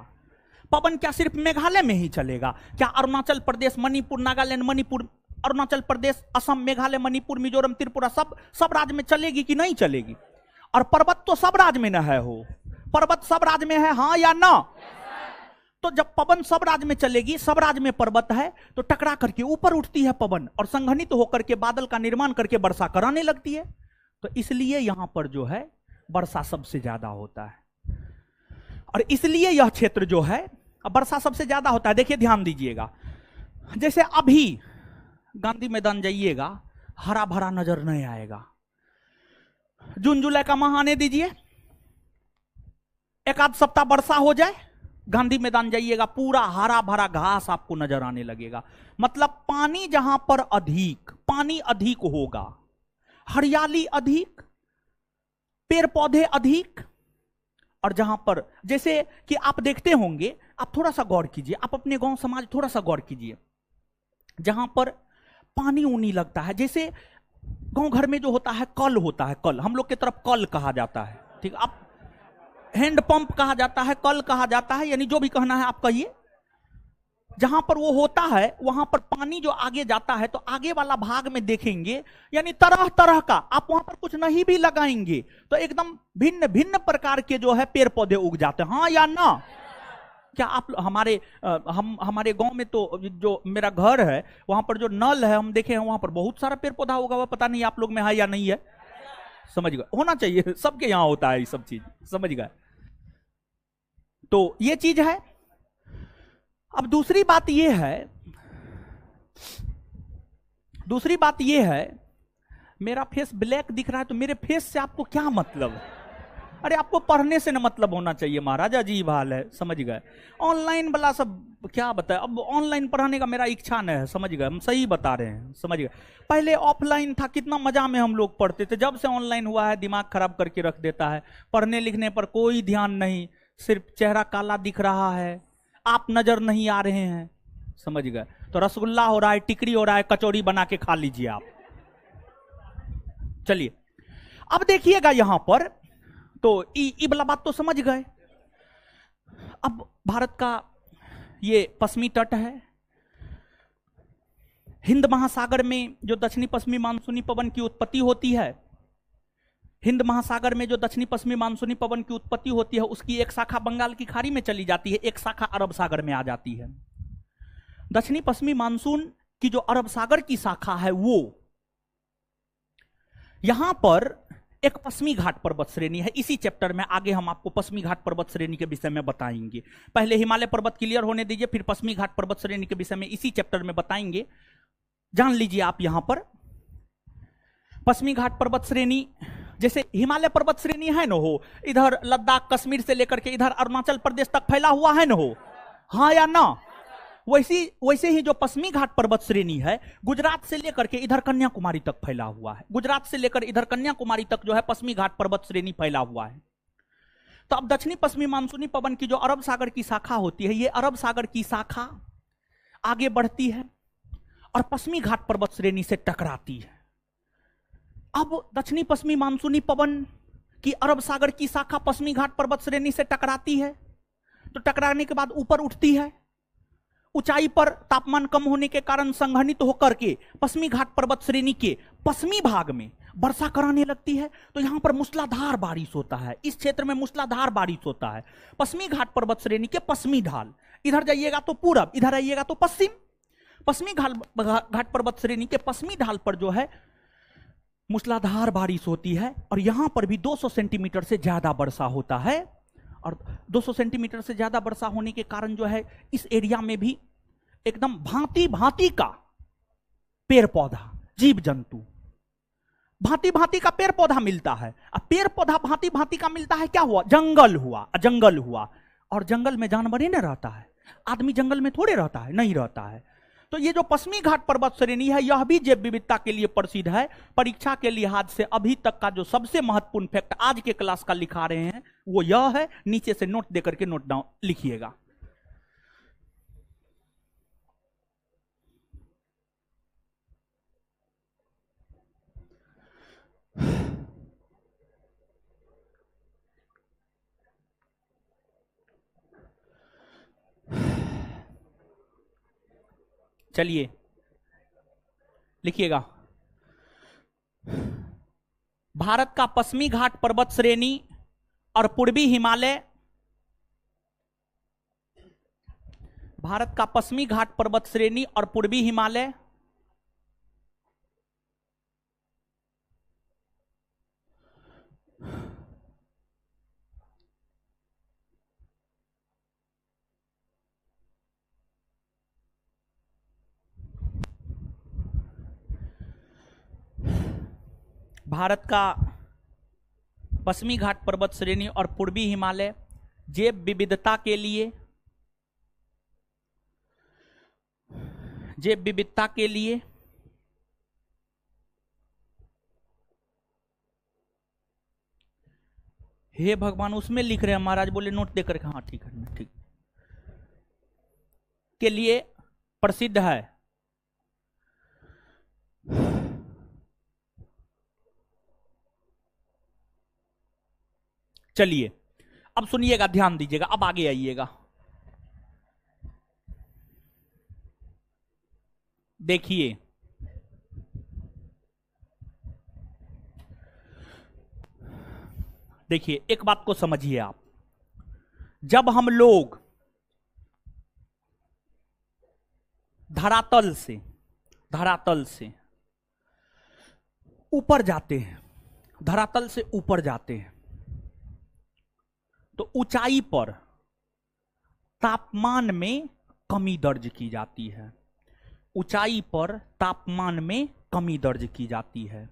पवन क्या सिर्फ मेघालय में ही चलेगा? क्या अरुणाचल प्रदेश, मणिपुर, नागालैंड, मणिपुर, अरुणाचल प्रदेश, असम, मेघालय, मणिपुर, मिजोरम, त्रिपुरा सब राज्य में चलेगी कि नहीं चलेगी? और पर्वत तो सब राज्य में न है हो, पर्वत सब राज्य में है, हाँ या ना? तो जब पवन सब राज्य में चलेगी, सब राज्य में पर्वत है, तो टकरा करके ऊपर उठती है पवन और संघनित होकर के बादल का निर्माण करके वर्षा कराने लगती है। तो इसलिए यहां पर जो है वर्षा सबसे ज्यादा होता है, और इसलिए यह क्षेत्र जो है वर्षा सबसे ज्यादा होता है। देखिए ध्यान दीजिएगा, जैसे अभी गांधी मैदान जाइएगा, हरा भरा नजर नहीं आएगा। जून जुलाई का माह आने दीजिए, एक आध सप्ताह वर्षा हो जाए, गांधी मैदान जाइएगा, पूरा हरा भरा घास आपको नजर आने लगेगा। मतलब पानी जहां पर पानी अधिक होगा, हरियाली अधिक, पेड़ पौधे अधिक, और जहां पर जैसे कि आप देखते होंगे, आप थोड़ा सा गौर कीजिए, आप अपने गांव समाज थोड़ा सा गौर कीजिए, जहां पर पानी ऊनी लगता है, जैसे गांव घर में जो होता है कल होता है, कल हम लोग की तरफ कल कहा जाता है, ठीक, आप हैंडपंप कहा जाता है, कल कहा जाता है, यानी जो भी कहना है आप कहिए। जहां पर वो होता है वहां पर पानी जो आगे जाता है, तो आगे वाला भाग में देखेंगे यानी तरह तरह का, आप वहां पर कुछ नहीं भी लगाएंगे तो एकदम भिन्न भिन्न प्रकार के जो है पेड़ पौधे उग जाते हैं, हाँ या ना? क्या आप हमारे गांव में तो जो मेरा घर है वहां पर जो नल है हम देखे हैं, वहां पर बहुत सारा पेड़ पौधा उगा हुआ, पता नहीं आप लोग में है या नहीं है, समझ गए? होना चाहिए, सबके यहां होता है ये सब चीज, समझ गए? तो ये चीज है। अब दूसरी बात ये है, मेरा फेस ब्लैक दिख रहा है तो मेरे फेस से आपको क्या मतलब? अरे आपको पढ़ने से ना मतलब होना चाहिए महाराज, अजीब हाल है, समझ गए? ऑनलाइन वाला सब क्या बताए, अब ऑनलाइन पढ़ाने का मेरा इच्छा नहीं है, समझ गए? हम सही बता रहे हैं, समझ गए? पहले ऑफलाइन था, कितना मजा में हम लोग पढ़ते थे, जब से ऑनलाइन हुआ है दिमाग खराब करके रख देता है, पढ़ने लिखने पर कोई ध्यान नहीं, सिर्फ चेहरा काला दिख रहा है, आप नजर नहीं आ रहे हैं, समझ गए? तो रसगुल्ला हो रहा है, टिकरी हो रहा है, कचौड़ी बना के खा लीजिए आप। चलिए अब देखिएगा यहां पर, तो ई वाला बात तो समझ गए। अब भारत का ये पश्चिमी तट है, हिंद महासागर में जो दक्षिणी पश्चिमी मानसूनी पवन की उत्पत्ति होती है, हिंद महासागर में जो दक्षिणी पश्चिमी मानसूनी पवन की उत्पत्ति होती है, उसकी एक शाखा बंगाल की खाड़ी में चली जाती है, एक शाखा अरब सागर में आ जाती है। दक्षिणी पश्चिमी मानसून की जो अरब सागर की शाखा है, वो यहां पर एक पश्चिमी घाट पर्वत श्रेणी है। इसी चैप्टर में आगे हम आपको पश्चिमी घाट पर्वत श्रेणी के विषय में बताएंगे। पहले हिमालय पर्वत क्लियर होने दीजिए, फिर पश्चिमी घाट पर्वत श्रेणी के विषय में इसी चैप्टर में बताएंगे। जान लीजिए आप यहां पर पश्चिमी घाट पर्वत श्रेणी, जैसे हिमालय पर्वत श्रेणी है न हो, इधर लद्दाख कश्मीर से लेकर के इधर अरुणाचल प्रदेश तक फैला हुआ है न हो, हाँ या ना? वैसे ही जो पश्चिमी घाट पर्वत श्रेणी है, गुजरात से लेकर के इधर कन्याकुमारी तक फैला हुआ है, गुजरात से लेकर इधर कन्याकुमारी तक जो है पश्चिमी घाट पर्वत श्रेणी फैला हुआ है। तो अब दक्षिणी पश्चिमी मानसूनी पवन की जो अरब सागर की शाखा होती है, ये अरब सागर की शाखा आगे बढ़ती है और पश्चिमी घाट पर्वत श्रेणी से टकराती है। अब दक्षिणी पश्चिमी मानसूनी पवन की अरब सागर की शाखा पश्चिमी घाट पर्वत श्रेणी से टकराती है, तो टकराने के बाद ऊपर उठती है, ऊंचाई पर तापमान कम होने के कारण संघनित होकर के पश्चिमी घाट पर्वत श्रेणी के पश्चिमी भाग में वर्षा कराने लगती है। तो यहां पर मूसलाधार बारिश होता है, इस क्षेत्र में मूसलाधार बारिश होता है। पश्चिमी घाट पर्वत श्रेणी के पश्चिमी ढाल, इधर जाइएगा तो पूरब, इधर आइएगा तो पश्चिम। पश्चिमी घाट पर्वत श्रेणी के पश्चिमी ढाल पर जो है मूसलाधार बारिश होती है और यहां पर भी 200 सेंटीमीटर से ज्यादा वर्षा होता है। और 200 सेंटीमीटर से ज्यादा वर्षा होने के कारण जो है इस एरिया में भी एकदम भांति भांति का पेड़ पौधा, जीव जंतु, भांति भांति का पेड़ पौधा मिलता है। अब पेड़ पौधा भांति भांति का मिलता है, क्या हुआ? जंगल हुआ, जंगल हुआ। और जंगल में जानवर ही नहीं रहता है, आदमी जंगल में थोड़े रहता है, नहीं रहता है। तो ये जो पश्चिमी घाट पर्वत श्रेणी है यह भी जैव विविधता के लिए प्रसिद्ध है। परीक्षा के लिहाज से अभी तक का जो सबसे महत्वपूर्ण फैक्ट आज के क्लास का लिखा रहे हैं वो यह है, नीचे से नोट देकर के नोट डाउन लिखिएगा। चलिए लिखिएगा, भारत का पश्चिमी घाट पर्वत श्रेणी और पूर्वी हिमालय, भारत का पश्चिमी घाट पर्वत श्रेणी और पूर्वी हिमालय भारत का पश्चिमी घाट पर्वत श्रेणी और पूर्वी हिमालय जैव विविधता के लिए, जैव विविधता के लिए हे भगवान, उसमें लिख रहे हैं महाराज, बोले नोट देकर के, हाँ ठीक है, ठीक, के लिए प्रसिद्ध है। चलिए अब सुनिएगा, ध्यान दीजिएगा, अब आगे आइएगा। देखिए देखिए एक बात को समझिए आप, जब हम लोग धरातल से ऊपर जाते हैं, धरातल से ऊपर जाते हैं तो ऊंचाई पर तापमान में कमी दर्ज की जाती है, ऊंचाई पर तापमान में कमी दर्ज की जाती है।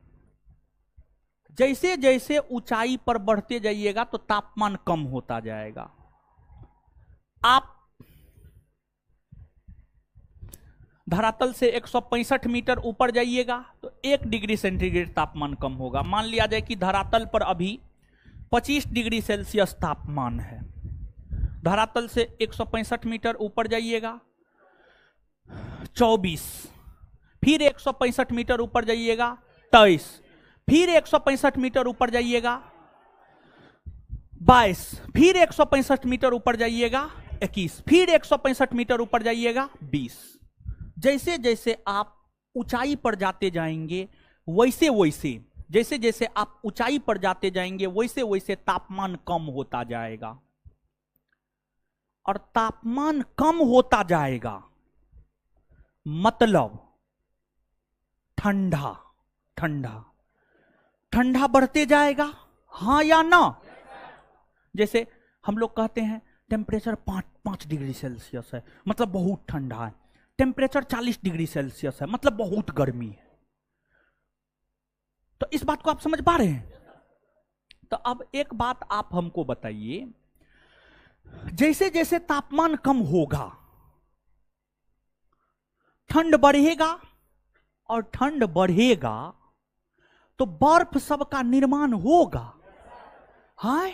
जैसे जैसे ऊंचाई पर बढ़ते जाइएगा तो तापमान कम होता जाएगा। आप धरातल से 165 मीटर ऊपर जाइएगा तो 1 डिग्री सेंटीग्रेड तापमान कम होगा। मान लिया जाए कि धरातल पर अभी 25 डिग्री सेल्सियस तापमान है, धरातल से 165 मीटर ऊपर जाइएगा 24, फिर 165 मीटर ऊपर जाइएगा 23, फिर 165 मीटर ऊपर जाइएगा 22, फिर 165 मीटर ऊपर जाइएगा 21, फिर 165 मीटर ऊपर जाइएगा 20। जैसे जैसे आप ऊंचाई पर जाते जाएंगे वैसे वैसे, जैसे जैसे आप ऊंचाई पर जाते जाएंगे वैसे वैसे तापमान कम होता जाएगा, और तापमान कम होता जाएगा मतलब ठंडा ठंडा ठंडा बढ़ते जाएगा, हाँ या ना? जैसे हम लोग कहते हैं टेम्परेचर 5 डिग्री सेल्सियस है मतलब बहुत ठंडा है, टेम्परेचर 40 डिग्री सेल्सियस है मतलब बहुत गर्मी है। तो इस बात को आप समझ पा रहे हैं? तो अब एक बात आप हमको बताइए, जैसे जैसे तापमान कम होगा ठंड बढ़ेगा, और ठंड बढ़ेगा तो बर्फ सबका निर्माण होगा। हाय,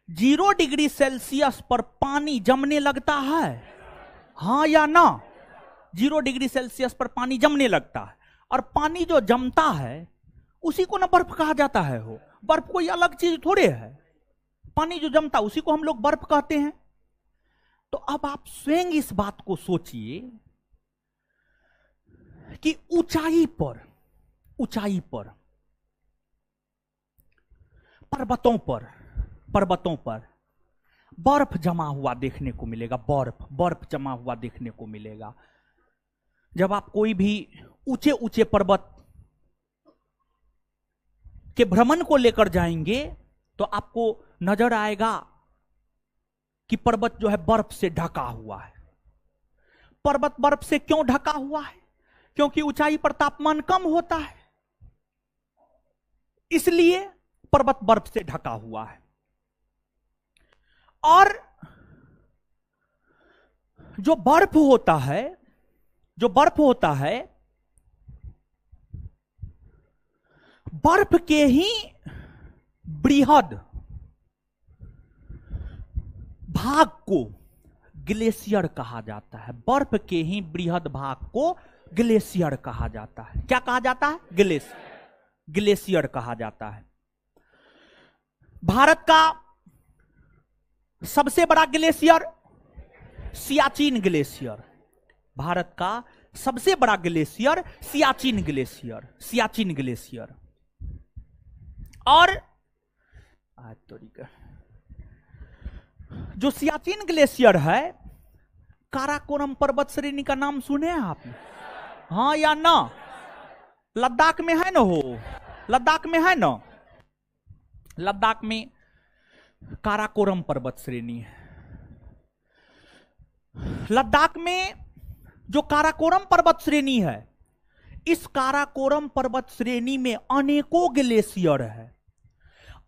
0 डिग्री सेल्सियस पर पानी जमने लगता है, हाँ या ना? 0 डिग्री सेल्सियस पर पानी जमने लगता है, और पानी जो जमता है उसी को ना बर्फ कहा जाता है। हो, बर्फ कोई अलग चीज थोड़े है, पानी जो जमता उसी को हम लोग बर्फ कहते हैं। तो अब आप स्वयं इस बात को सोचिए कि ऊंचाई पर पर्वतों पर बर्फ जमा हुआ देखने को मिलेगा, बर्फ जमा हुआ देखने को मिलेगा। जब आप कोई भी ऊंचे ऊंचे पर्वत के भ्रमण को लेकर जाएंगे तो आपको नजर आएगा कि पर्वत जो है बर्फ से ढका हुआ है। पर्वत बर्फ से क्यों ढका हुआ है? क्योंकि ऊंचाई पर तापमान कम होता है, इसलिए पर्वत बर्फ से ढका हुआ है। और जो बर्फ होता है, बर्फ के ही बृहद भाग को ग्लेशियर कहा जाता है। बर्फ के ही बृहद भाग को ग्लेशियर कहा जाता है। क्या कहा जाता है? ग्लेशियर कहा जाता है। भारत का सबसे बड़ा ग्लेशियर सियाचिन ग्लेशियर। भारत का सबसे बड़ा ग्लेशियर सियाचिन ग्लेशियर। और जो सियाचिन ग्लेशियर है, काराकोरम पर्वत श्रेणी का नाम सुने हैं आपने? हाँ या ना? लद्दाख में है ना? लद्दाख में काराकोरम पर्वत श्रेणी है। लद्दाख में जो काराकोरम पर्वत श्रेणी है, इस काराकोरम पर्वत श्रेणी में अनेकों ग्लेशियर है,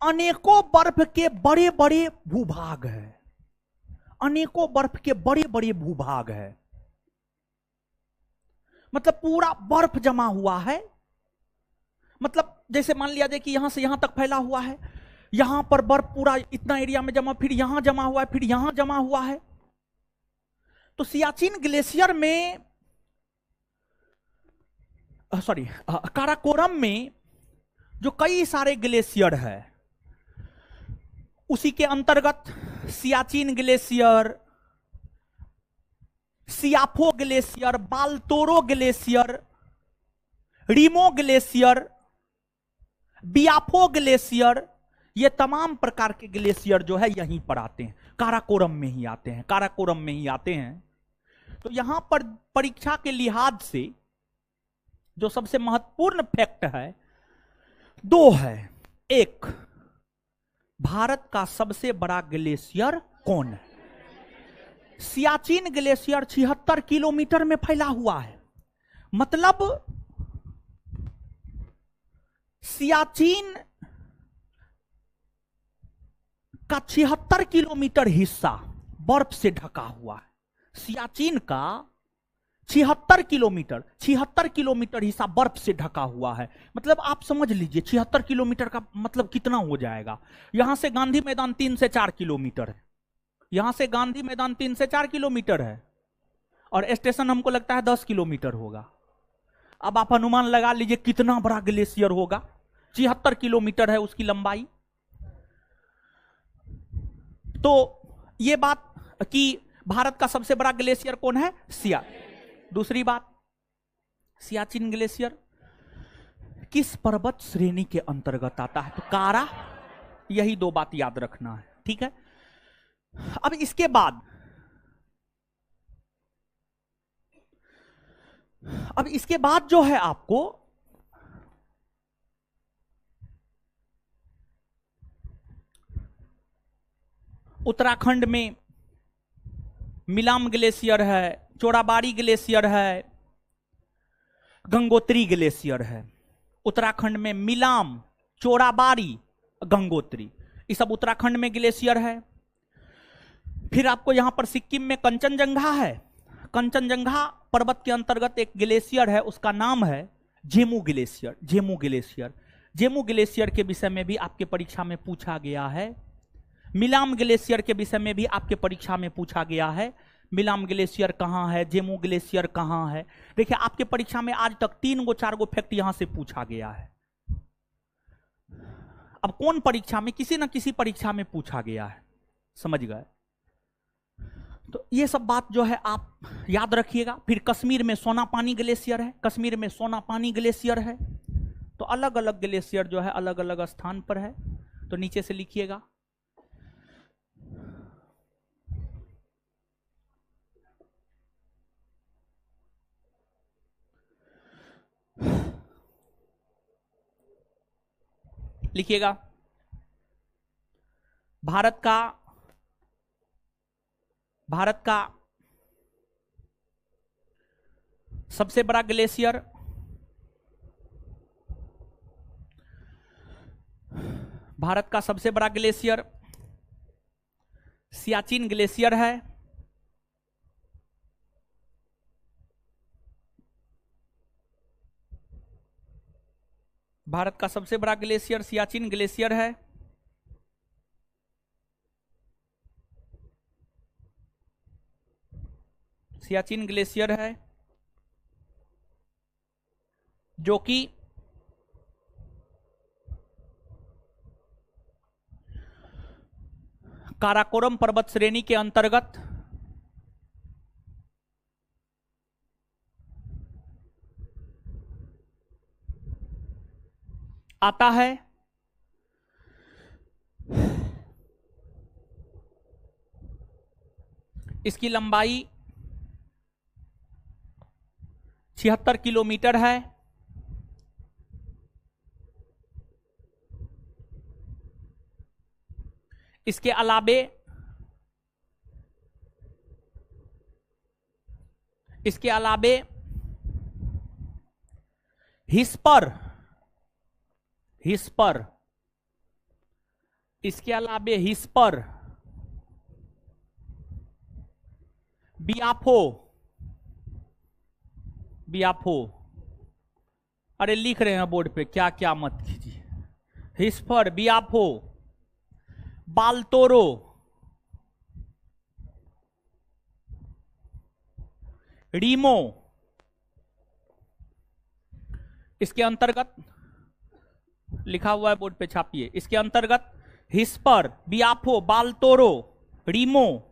अनेकों बर्फ के बड़े बड़े भूभाग है। मतलब पूरा बर्फ जमा हुआ है। मतलब जैसे मान लिया जाए कि यहां से यहां तक फैला हुआ है, यहां पर बर्फ पूरा इतना एरिया में जमा, फिर यहां जमा हुआ है, फिर यहां जमा हुआ है। तो सियाचिन ग्लेशियर में काराकोरम में जो कई सारे ग्लेशियर है, उसी के अंतर्गत सियाचिन ग्लेशियर, सियाफो glacier, Baltoro glacier, Rimo glacier, Biafo glacier, ये तमाम प्रकार के ग्लेशियर जो है यहीं पर आते हैं, काराकोरम में ही आते हैं। तो यहां पर परीक्षा के लिहाज से जो सबसे महत्वपूर्ण फैक्ट है, दो है। एक, भारत का सबसे बड़ा ग्लेशियर कौन है? सियाचिन ग्लेशियर 76 किलोमीटर में फैला हुआ है। मतलब सियाचिन का 76 किलोमीटर हिस्सा बर्फ से ढका हुआ है। सियाचिन का 76 किलोमीटर हिस्सा बर्फ से ढका हुआ है। मतलब आप समझ लीजिए 76 किलोमीटर का मतलब कितना हो जाएगा। यहां से गांधी मैदान 3 से 4 किलोमीटर है, यहां से गांधी मैदान 3 से 4 किलोमीटर है, और स्टेशन हमको लगता है 10 किलोमीटर होगा। अब आप अनुमान लगा लीजिए कितना बड़ा ग्लेशियर होगा। 76 किलोमीटर है उसकी लंबाई। तो यह बात कि भारत का सबसे बड़ा ग्लेशियर कौन है? दूसरी बात, सियाचिन ग्लेशियर किस पर्वत श्रेणी के अंतर्गत आता है? तो कारा। यही दो बात याद रखना है, ठीक है। अब इसके बाद जो है आपको उत्तराखंड में मिलाम ग्लेशियर है, चोराबाड़ी ग्लेशियर है, गंगोत्री ग्लेशियर है। उत्तराखंड में मिलाम, चोराबाड़ी, गंगोत्री, ये सब उत्तराखंड में ग्लेशियर है। फिर आपको यहां पर सिक्किम में कंचनजंगा है। कंचनजंगा पर्वत के अंतर्गत एक ग्लेशियर है, उसका नाम है जेमू ग्लेशियर। जेमू ग्लेशियर के विषय में भी आपके परीक्षा में पूछा गया है। मिलाम ग्लेशियर के विषय में भी आपके परीक्षा में पूछा गया है। मिलाम ग्लेशियर कहां है, जेमू ग्लेशियर कहां है। देखिए आपके परीक्षा में आज तक 3-4 फैक्ट यहां से पूछा गया है। अब कौन परीक्षा में, किसी न किसी परीक्षा में पूछा गया है, समझ गए। तो ये सब बात जो है आप याद रखिएगा। फिर कश्मीर में सोनापानी ग्लेशियर है। तो अलग अलग ग्लेशियर जो है अलग अलग स्थान पर है। तो नीचे से लिखिएगा। भारत का भारत का सबसे बड़ा ग्लेशियर सियाचिन ग्लेशियर है। भारत का सबसे बड़ा ग्लेशियर सियाचिन ग्लेशियर है। सियाचिन ग्लेशियर है जो कि काराकोरम पर्वत श्रेणी के अंतर्गत आता है। इसकी लंबाई 76 किलोमीटर है। इसके अलावे हिस्पर बियाफो अरे लिख रहे हैं बोर्ड पे, क्या क्या मत कीजिए। हिस्पर, बियाफो, बाल्तोरो, रीमो, इसके अंतर्गत लिखा हुआ है बोर्ड पे, छापिए। इसके अंतर्गत हिस्पर, बियाफो, बाल्तोरो, रीमो,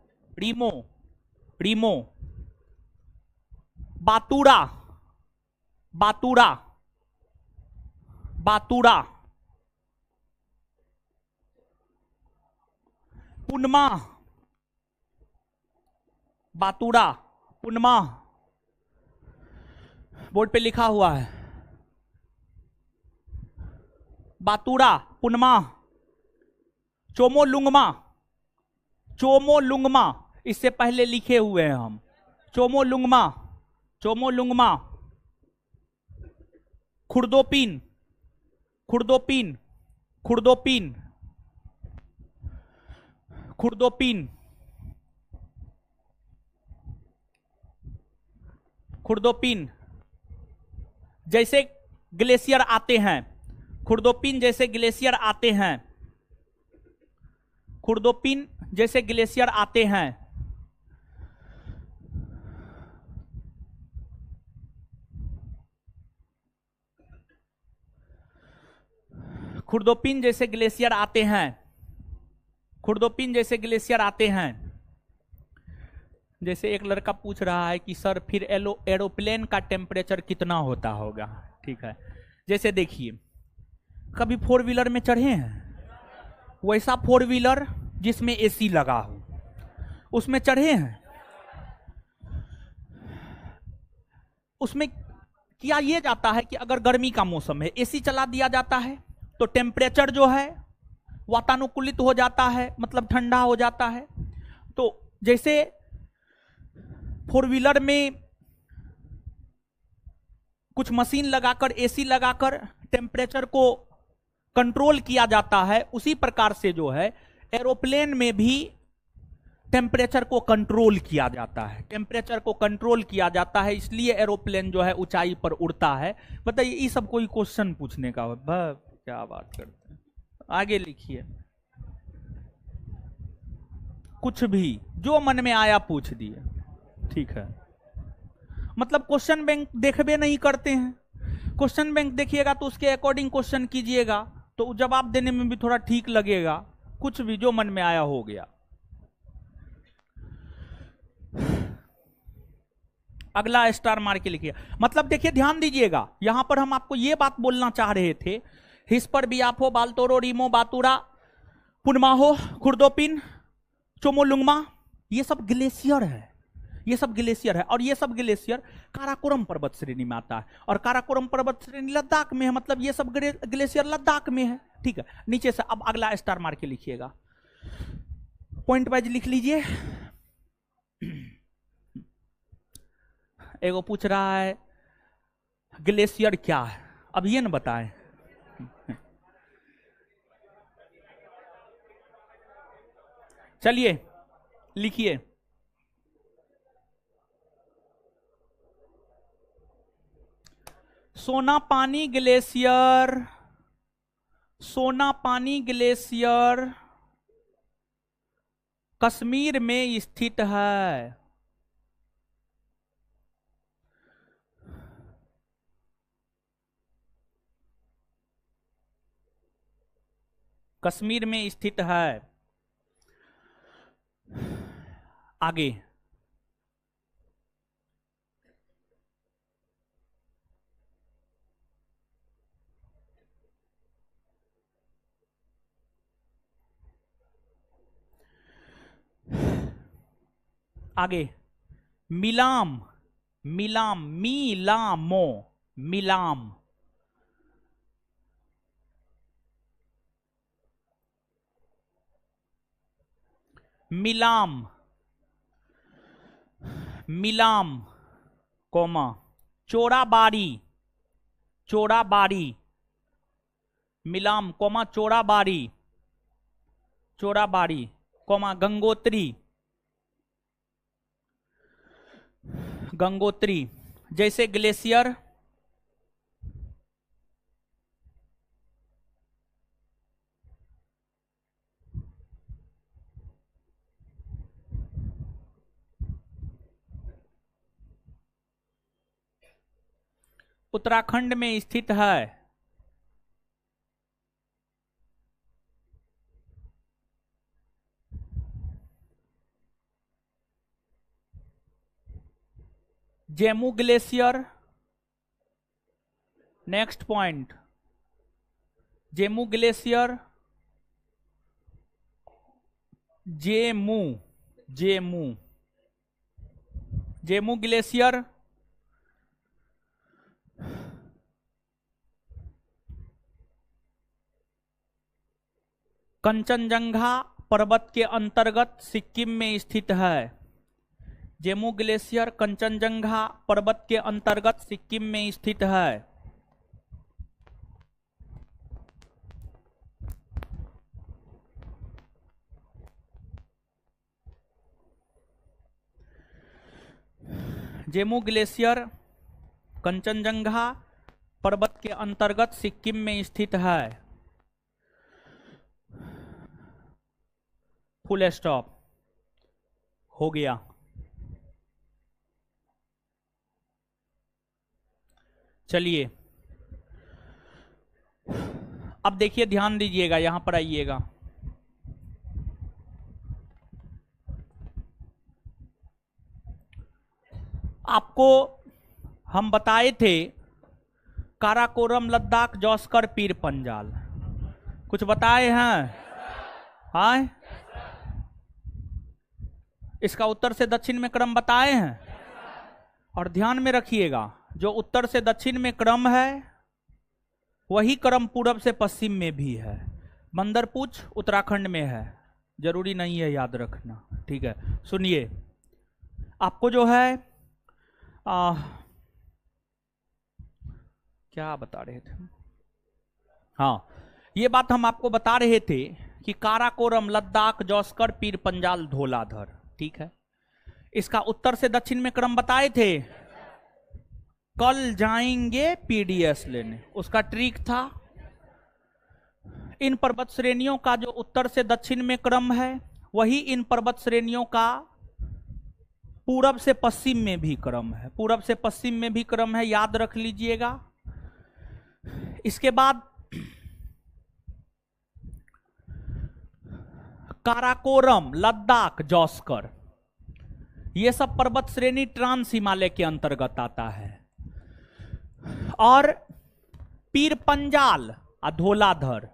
बातूरा, पुनमा, बोर्ड पे लिखा हुआ है। बातूरा, पुनमा, चोमोलुंगमा, इससे पहले लिखे हुए हैं हम। चोमोलुंगमा, खुर्दोपिन, जैसे ग्लेशियर आते हैं, खुर्दोपिन जैसे ग्लेशियर आते हैं, जैसे एक लड़का पूछ रहा है कि सर फिर एरोप्लेन का टेम्परेचर कितना होता होगा। ठीक है, जैसे देखिए, कभी 4 व्हीलर में चढ़े हैं? वैसा 4 व्हीलर जिसमें एसी लगा हो, उसमें चढ़े हैं? उसमें किया ये जाता है कि अगर गर्मी का मौसम है, एसी चला दिया जाता है तो टेम्परेचर जो है वातानुकूलित हो जाता है, मतलब ठंडा हो जाता है। तो जैसे 4 व्हीलर में कुछ मशीन लगाकर, एसी लगाकर टेम्परेचर को कंट्रोल किया जाता है, उसी प्रकार से जो है एरोप्लेन में भी टेम्परेचर को कंट्रोल किया जाता है। इसलिए एरोप्लेन जो है ऊंचाई पर उड़ता है। बताइए, ये सब कोई क्वेश्चन पूछने का? क्या बात करते हैं। आगे लिखिए, कुछ भी जो मन में आया पूछ दिए। ठीक है, मतलब क्वेश्चन बैंक देखबे नहीं करते हैं। क्वेश्चन बैंक देखिएगा तो उसके अकॉर्डिंग क्वेश्चन कीजिएगा, तो जवाब देने में भी थोड़ा ठीक लगेगा। कुछ भी जो मन में आया हो गया। अगला स्टार मार के लिखिए। मतलब देखिए, ध्यान दीजिएगा, यहां पर हम आपको यह बात बोलना चाह रहे थे, हिस्पर, बियाफो, बाल्तोरो, रीमो, बातूरा, पुनमाहो, खुर्दोपिन, चोमोलुंगमा, ये सब ग्लेशियर है। और ये सब ग्लेशियर काराकोरम पर्वत श्रेणी में आता है, और काराकोरम पर्वत श्रेणी लद्दाख में है। मतलब ये सब ग्लेशियर लद्दाख में है। ठीक है, नीचे से अब अगला स्टार मार के लिखिएगा, पॉइंट वाइज लिख लीजिए। एगो पूछ रहा है ग्लेशियर क्या है, अब ये न बताएं। चलिए लिखिए, सोनापानी ग्लेशियर, सोनापानी ग्लेशियर कश्मीर में स्थित है। कश्मीर में स्थित है। आगे, आगे, मिलाम, मिलाम, मिलामो, Milam, Milam, Milam, comma Chorabari, Chorabari, Milam comma Chorabari, Chorabari comma Gangotri, Gangotri. जैसे ग्लेशियर, उत्तराखंड में स्थित है। Zemu glacier, next point, Zemu glacier, Zemu, Zemu, Zemu glacier Kanchenjunga पर्वत के अंतर्गत सिक्किम में स्थित है। जेमू ग्लेशियर कंचनजंगा पर्वत के अंतर्गत सिक्किम में स्थित है। जेमू ग्लेशियर कंचनजंगा पर्वत के अंतर्गत सिक्किम में स्थित है। फुल स्टॉप हो गया। चलिए अब देखिए, ध्यान दीजिएगा, यहां पर आइएगा। आपको हम बताए थे काराकोरम, लद्दाख, जौस्कर, पीर पंजाल, कुछ बताए हैं? हाँ, इसका उत्तर से दक्षिण में क्रम बताए हैं। और ध्यान में रखिएगा, जो उत्तर से दक्षिण में क्रम है वही क्रम पूरब से पश्चिम में भी है। बंदरपूछ उत्तराखंड में है, जरूरी नहीं है याद रखना, ठीक है। सुनिए, आपको जो है क्या बता रहे थे, हाँ, ये बात हम आपको बता रहे थे कि काराकोरम, लद्दाख, जौस्कर, पीर पंजाल, धौलाधर, ठीक है। इसका उत्तर से दक्षिण में क्रम बताए थे। कल जाएंगे पीडीएस लेने, उसका ट्रिक था। इन पर्वत श्रेणियों का जो उत्तर से दक्षिण में क्रम है वही इन पर्वत श्रेणियों का पूरब से पश्चिम में भी क्रम है। पूरब से पश्चिम में भी क्रम है, याद रख लीजिएगा। इसके बाद काराकोरम, लद्दाख, जौस्कर, ये सब पर्वत श्रेणी ट्रांस हिमालय के अंतर्गत आता है। और पीर पंजाल, धौलाधर,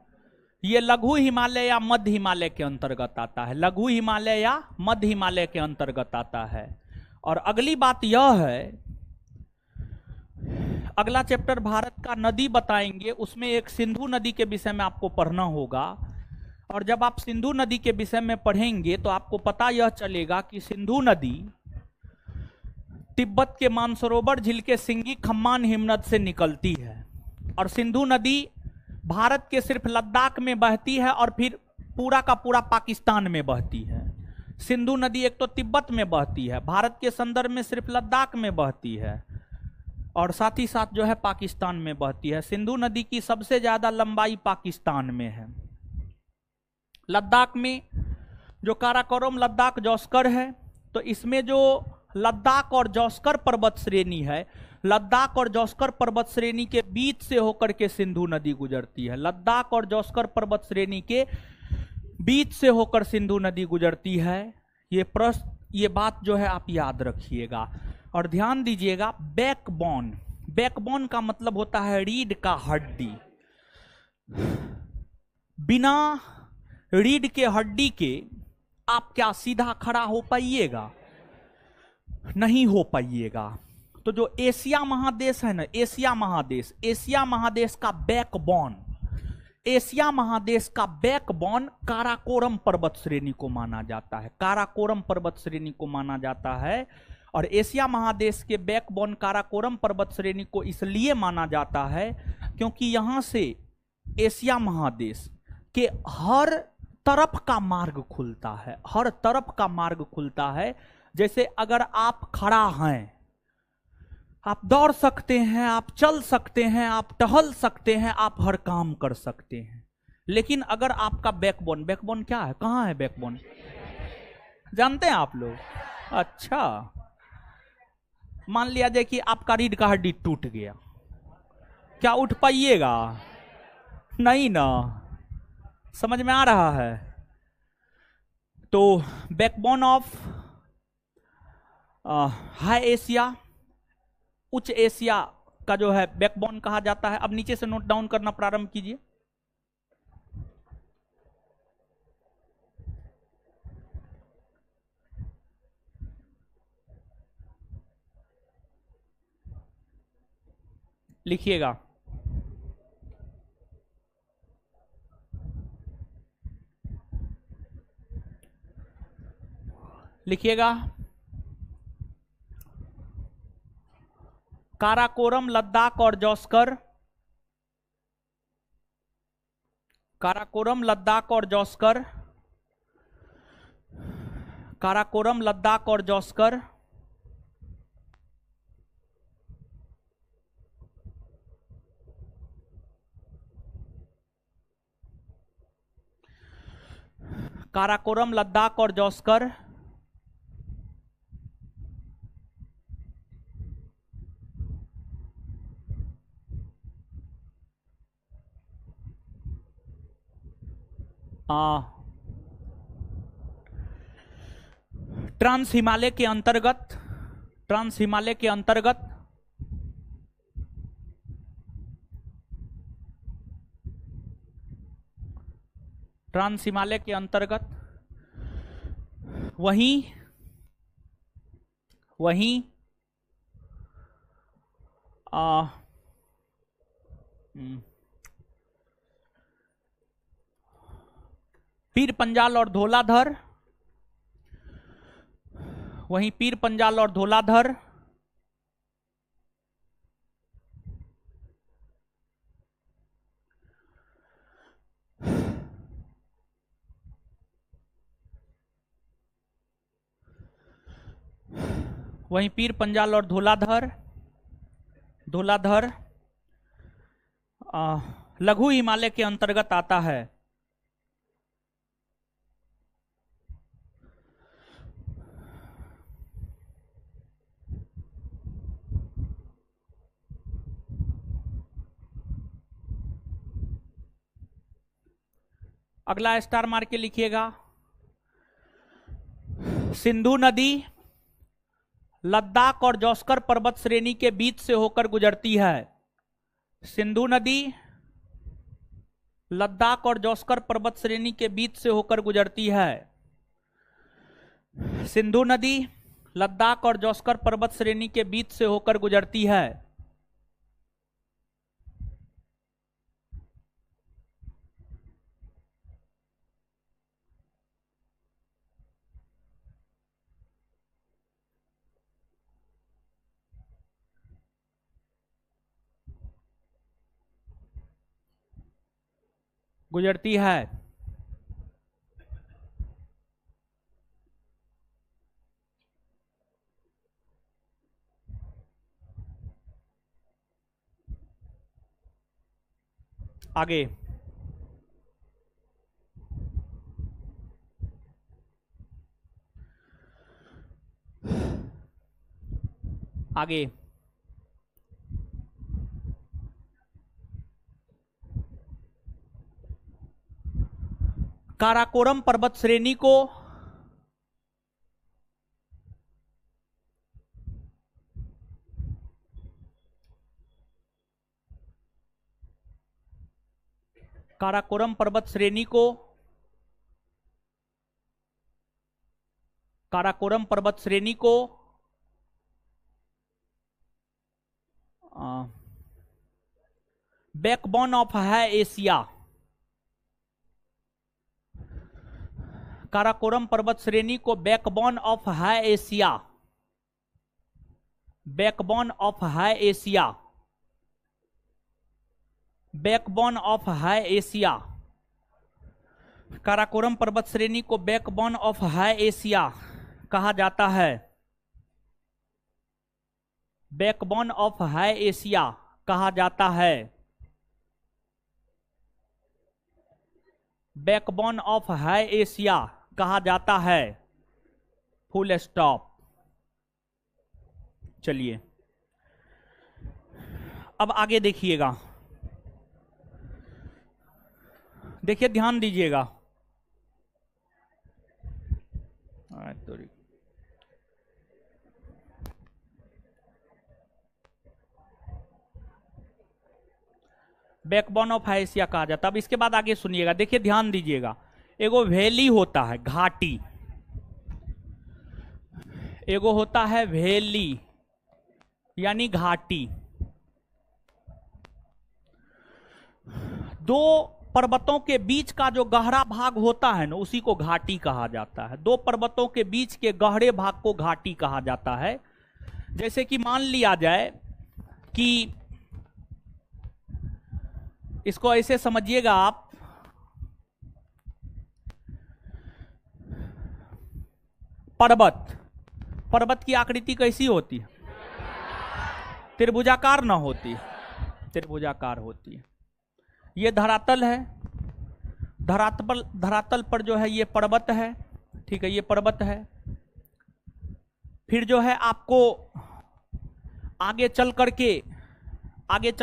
ये लघु हिमालय या मध्य हिमालय के अंतर्गत आता है। लघु हिमालय या मध्य हिमालय के अंतर्गत आता है। और अगली बात यह है, अगला चैप्टर भारत का नदी बताएंगे, उसमें एक सिंधु नदी के विषय में आपको पढ़ना होगा। और जब आप सिंधु नदी के विषय में पढ़ेंगे तो आपको पता यह चलेगा कि सिंधु नदी तिब्बत के मानसरोवर झील के सिंगी खम्मान हिमनद से निकलती है। और सिंधु नदी भारत के सिर्फ लद्दाख में बहती है और फिर पूरा का पूरा पाकिस्तान में बहती है। सिंधु नदी एक तो तिब्बत में बहती है, भारत के संदर्भ में सिर्फ लद्दाख में बहती है और साथ ही साथ जो है पाकिस्तान में बहती है। सिंधु नदी की सबसे ज्यादा लंबाई पाकिस्तान में है। लद्दाख में जो काराकोरम लद्दाख जौस्कर है, तो इसमें जो लद्दाख और जौस्कर पर्वत श्रेणी है, लद्दाख और जौस्कर पर्वत श्रेणी के बीच से होकर के सिंधु नदी गुजरती है। लद्दाख और जौस्कर पर्वत श्रेणी के बीच से होकर सिंधु नदी गुजरती है। ये बात जो है आप याद रखिएगा और ध्यान दीजिएगा। बैकबोन, बैकबोन का मतलब होता है रीढ़ का हड्डी। बिना रीढ़ के हड्डी के आप क्या सीधा खड़ा हो पाइएगा? नहीं हो पाइएगा। तो जो एशिया महादेश है ना, एशिया महादेश का बैकबोन, एशिया महादेश का बैकबोन काराकोरम पर्वत श्रेणी को माना जाता है। काराकोरम पर्वत श्रेणी को माना जाता है और एशिया महादेश के बैकबोन काराकोरम पर्वत श्रेणी को इसलिए माना जाता है क्योंकि यहां से एशिया महादेश के हर तरफ का मार्ग खुलता है, हर तरफ का मार्ग खुलता है। जैसे अगर आप खड़ा हैं, आप दौड़ सकते हैं, आप चल सकते हैं, आप टहल सकते हैं, आप हर काम कर सकते हैं। लेकिन अगर आपका बैकबोन, बैकबोन क्या है, कहां है बैकबोन, जानते हैं आप लोग? अच्छा, मान लिया जाए कि आपका रीढ़ का हड्डी टूट गया, क्या उठ पाइएगा? नहीं ना। समझ में आ रहा है? तो बैकबोन ऑफ हाई एशिया, उच्च एशिया का जो है बैकबोन कहा जाता है। अब नीचे से नोट डाउन करना प्रारंभ कीजिए। लिखिएगा। लिखिएगा काराकोरम लद्दाख और जौस्कर, काराकोरम लद्दाख और जौस्कर, काराकोरम लद्दाख और जौस्कर काराकोरम लद्दाख और जौस्कर ट्रांस हिमालय के अंतर्गत, ट्रांस हिमालय के अंतर्गत ट्रांस हिमालय के अंतर्गत वहीं पीर पंजाल और धौलाधर, वहीं पीर पंजाल और धौलाधर वहीं पीर पंजाल और धौलाधर लघु हिमालय के अंतर्गत आता है। अगला स्टार मार के लिखिएगा। सिंधु नदी लद्दाख और जौस्कर पर्वत श्रेणी के बीच से होकर गुजरती है। सिंधु नदी लद्दाख और जौस्कर पर्वत श्रेणी के बीच से होकर गुजरती है। सिंधु नदी लद्दाख और जौस्कर पर्वत श्रेणी के बीच से होकर गुजरती है। गुजरती है। आगे आगे काराकोरम पर्वत श्रेणी को काराकोरम पर्वत श्रेणी को काराकोरम पर्वत श्रेणी को बैकबोन ऑफ है एशिया। काराकोरम पर्वत श्रेणी को बैकबोन ऑफ है एशिया। बैकबोन ऑफ है एशिया। बैकबोन ऑफ है एशिया। काराकोरम पर्वत श्रेणी को बैकबोन ऑफ है एशिया कहा जाता है। बैकबोन ऑफ है एशिया कहा जाता है। बैकबोन ऑफ है एशिया कहा जाता है। Full stop. चलिए अब आगे देखिएगा, देखिए ध्यान दीजिएगा। बैकबोन ऑफ एशिया कहा जाता है। अब इसके बाद आगे सुनिएगा, देखिए ध्यान दीजिएगा। एगो वैली होता है घाटी, एगो होता है वैली यानी घाटी। दो पर्वतों के बीच का जो गहरा भाग होता है ना उसी को घाटी कहा जाता है। दो पर्वतों के बीच के गहरे भाग को घाटी कहा जाता है। जैसे कि मान लिया जाए कि इसको ऐसे समझिएगा आप, पर्वत की आकृति कैसी होती है? त्रिभुजाकार ना होती है, त्रिभुजाकार होती है। ये धरातल है, धरातल पर जो है ये पर्वत है, ठीक है, ये पर्वत है। फिर जो है आपको आगे चल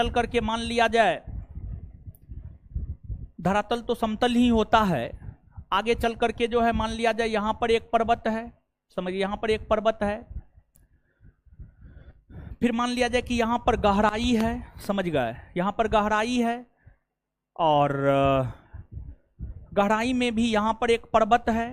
करके मान लिया जाए, धरातल तो समतल ही होता है। आगे चल करके जो है मान लिया जाए यहां पर एक पर्वत है, समझिए यहां पर एक पर्वत है। फिर मान लिया जाए कि यहां पर गहराई है, समझ गए, यहां पर गहराई है और गहराई में भी यहां पर एक पर्वत है।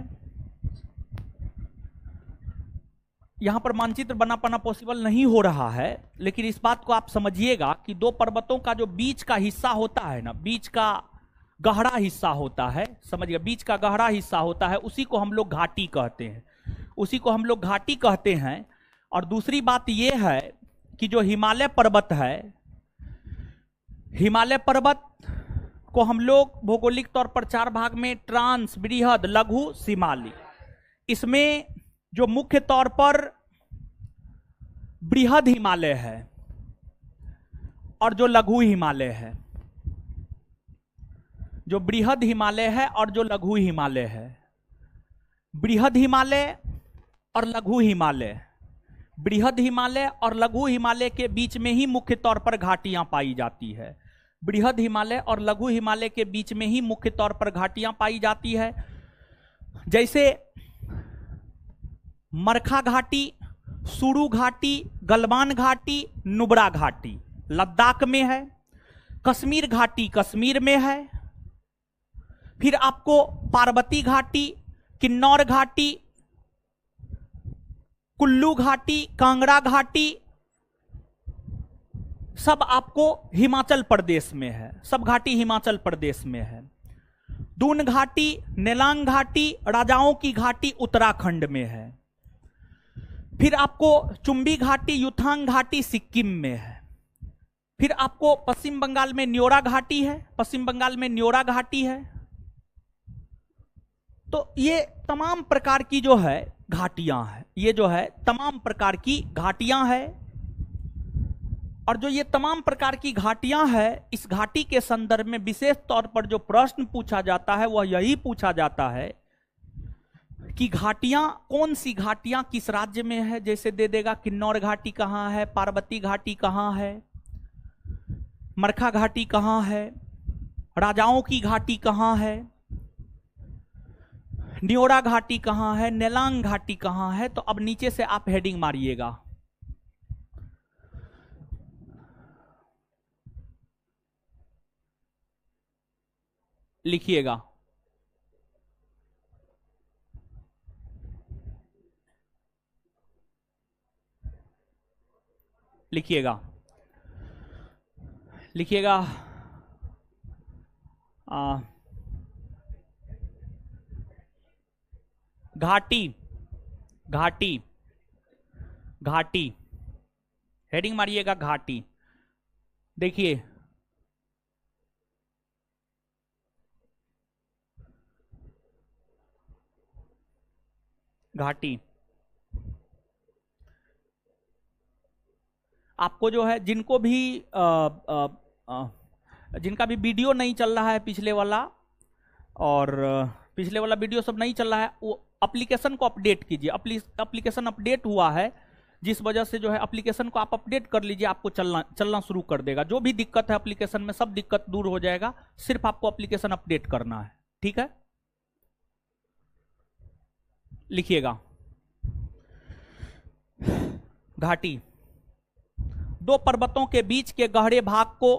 यहां पर मानचित्र बना पाना पॉसिबल नहीं हो रहा है, लेकिन इस बात को आप समझिएगा कि दो पर्वतों का जो बीच का हिस्सा होता है ना, बीच का गहरा हिस्सा होता है, समझिए बीच का गहरा हिस्सा होता है, उसी को हम लोग घाटी कहते हैं, उसी को हम लोग घाटी कहते हैं। और दूसरी बात यह है कि जो हिमालय पर्वत है, हिमालय पर्वत को हम लोग भौगोलिक तौर पर चार भाग में ट्रांस, बृहद, लघु, शिमाली। इसमें जो मुख्य तौर पर बृहद हिमालय है और जो लघु हिमालय है, जो बृहद हिमालय है और जो लघु हिमालय है, बृहद हिमालय और लघु हिमालय, बृहद हिमालय और लघु हिमालय के बीच में ही मुख्य तौर पर घाटियां पाई जाती है। बृहद हिमालय और लघु हिमालय के बीच में ही मुख्य तौर पर घाटियां पाई जाती है। जैसे मरखा घाटी, सुरु घाटी, गलवान घाटी, नुब्रा घाटी लद्दाख में है, कश्मीर घाटी कश्मीर में है। फिर आपको पार्वती घाटी, किन्नौर घाटी, कुल्लू घाटी, कांगड़ा घाटी सब आपको हिमाचल प्रदेश में है, सब घाटी हिमाचल प्रदेश में है। दून घाटी, नेलांग घाटी, राजाओं की घाटी उत्तराखंड में है। फिर आपको चुंबी घाटी, युथांग घाटी सिक्किम में है। फिर आपको पश्चिम बंगाल में न्योरा घाटी है, पश्चिम बंगाल में न्योरा घाटी है। तो ये तमाम प्रकार की जो है घाटियां हैं, ये जो है तमाम प्रकार की घाटियां हैं। और जो ये तमाम प्रकार की घाटियां हैं, इस घाटी के संदर्भ में विशेष तौर पर जो प्रश्न पूछा जाता है वह यही पूछा जाता है कि घाटियां, कौन सी घाटियां किस राज्य में है। जैसे दे देगा किन्नौर घाटी कहां है, पार्वती घाटी कहां है, मरखा घाटी कहां है, राजाओं की घाटी कहां है, न्योरा घाटी कहां है, नेलांग घाटी कहां है। तो अब नीचे से आप हेडिंग मारिएगा। लिखिएगा, लिखिएगा, लिखिएगा। घाटी, घाटी, घाटी, हेडिंग मारिएगा घाटी। देखिए घाटी, आपको जो है जिनको भी जिनका भी वीडियो नहीं चल रहा है पिछले वाला, और पिछले वाला वीडियो सब नहीं चल रहा है, वो एप्लीकेशन को अपडेट कीजिए। एप्लीकेशन अपडेट हुआ है, जिस वजह से जो है एप्लीकेशन को आप अपडेट कर लीजिए, आपको चलना शुरू कर देगा। जो भी दिक्कत है एप्लीकेशन में, सब दिक्कत दूर हो जाएगा। सिर्फ आपको एप्लीकेशन अपडेट करना है, ठीक है। लिखिएगा घाटी। दो पर्वतों के बीच के गहरे भाग को,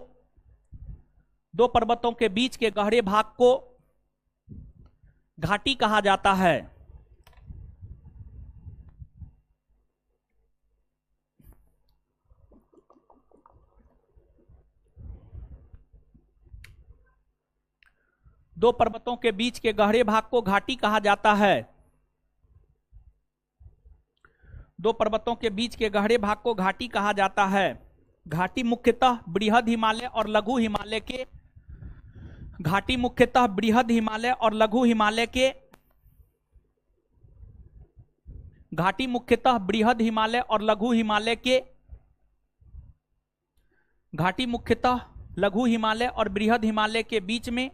दो पर्वतों के बीच के गहरे भाग को घाटी कहा जाता है। दो पर्वतों के बीच के गहरे भाग को घाटी कहा जाता है। दो पर्वतों के बीच के गहरे भाग को घाटी कहा जाता है। घाटी मुख्यतः बृहद हिमालय और लघु हिमालय के, घाटी मुख्यतः बृहद हिमालय और लघु हिमालय के, घाटी मुख्यतः बृहद हिमालय और लघु हिमालय के, घाटी मुख्यतः लघु हिमालय और बृहद हिमालय के बीच में,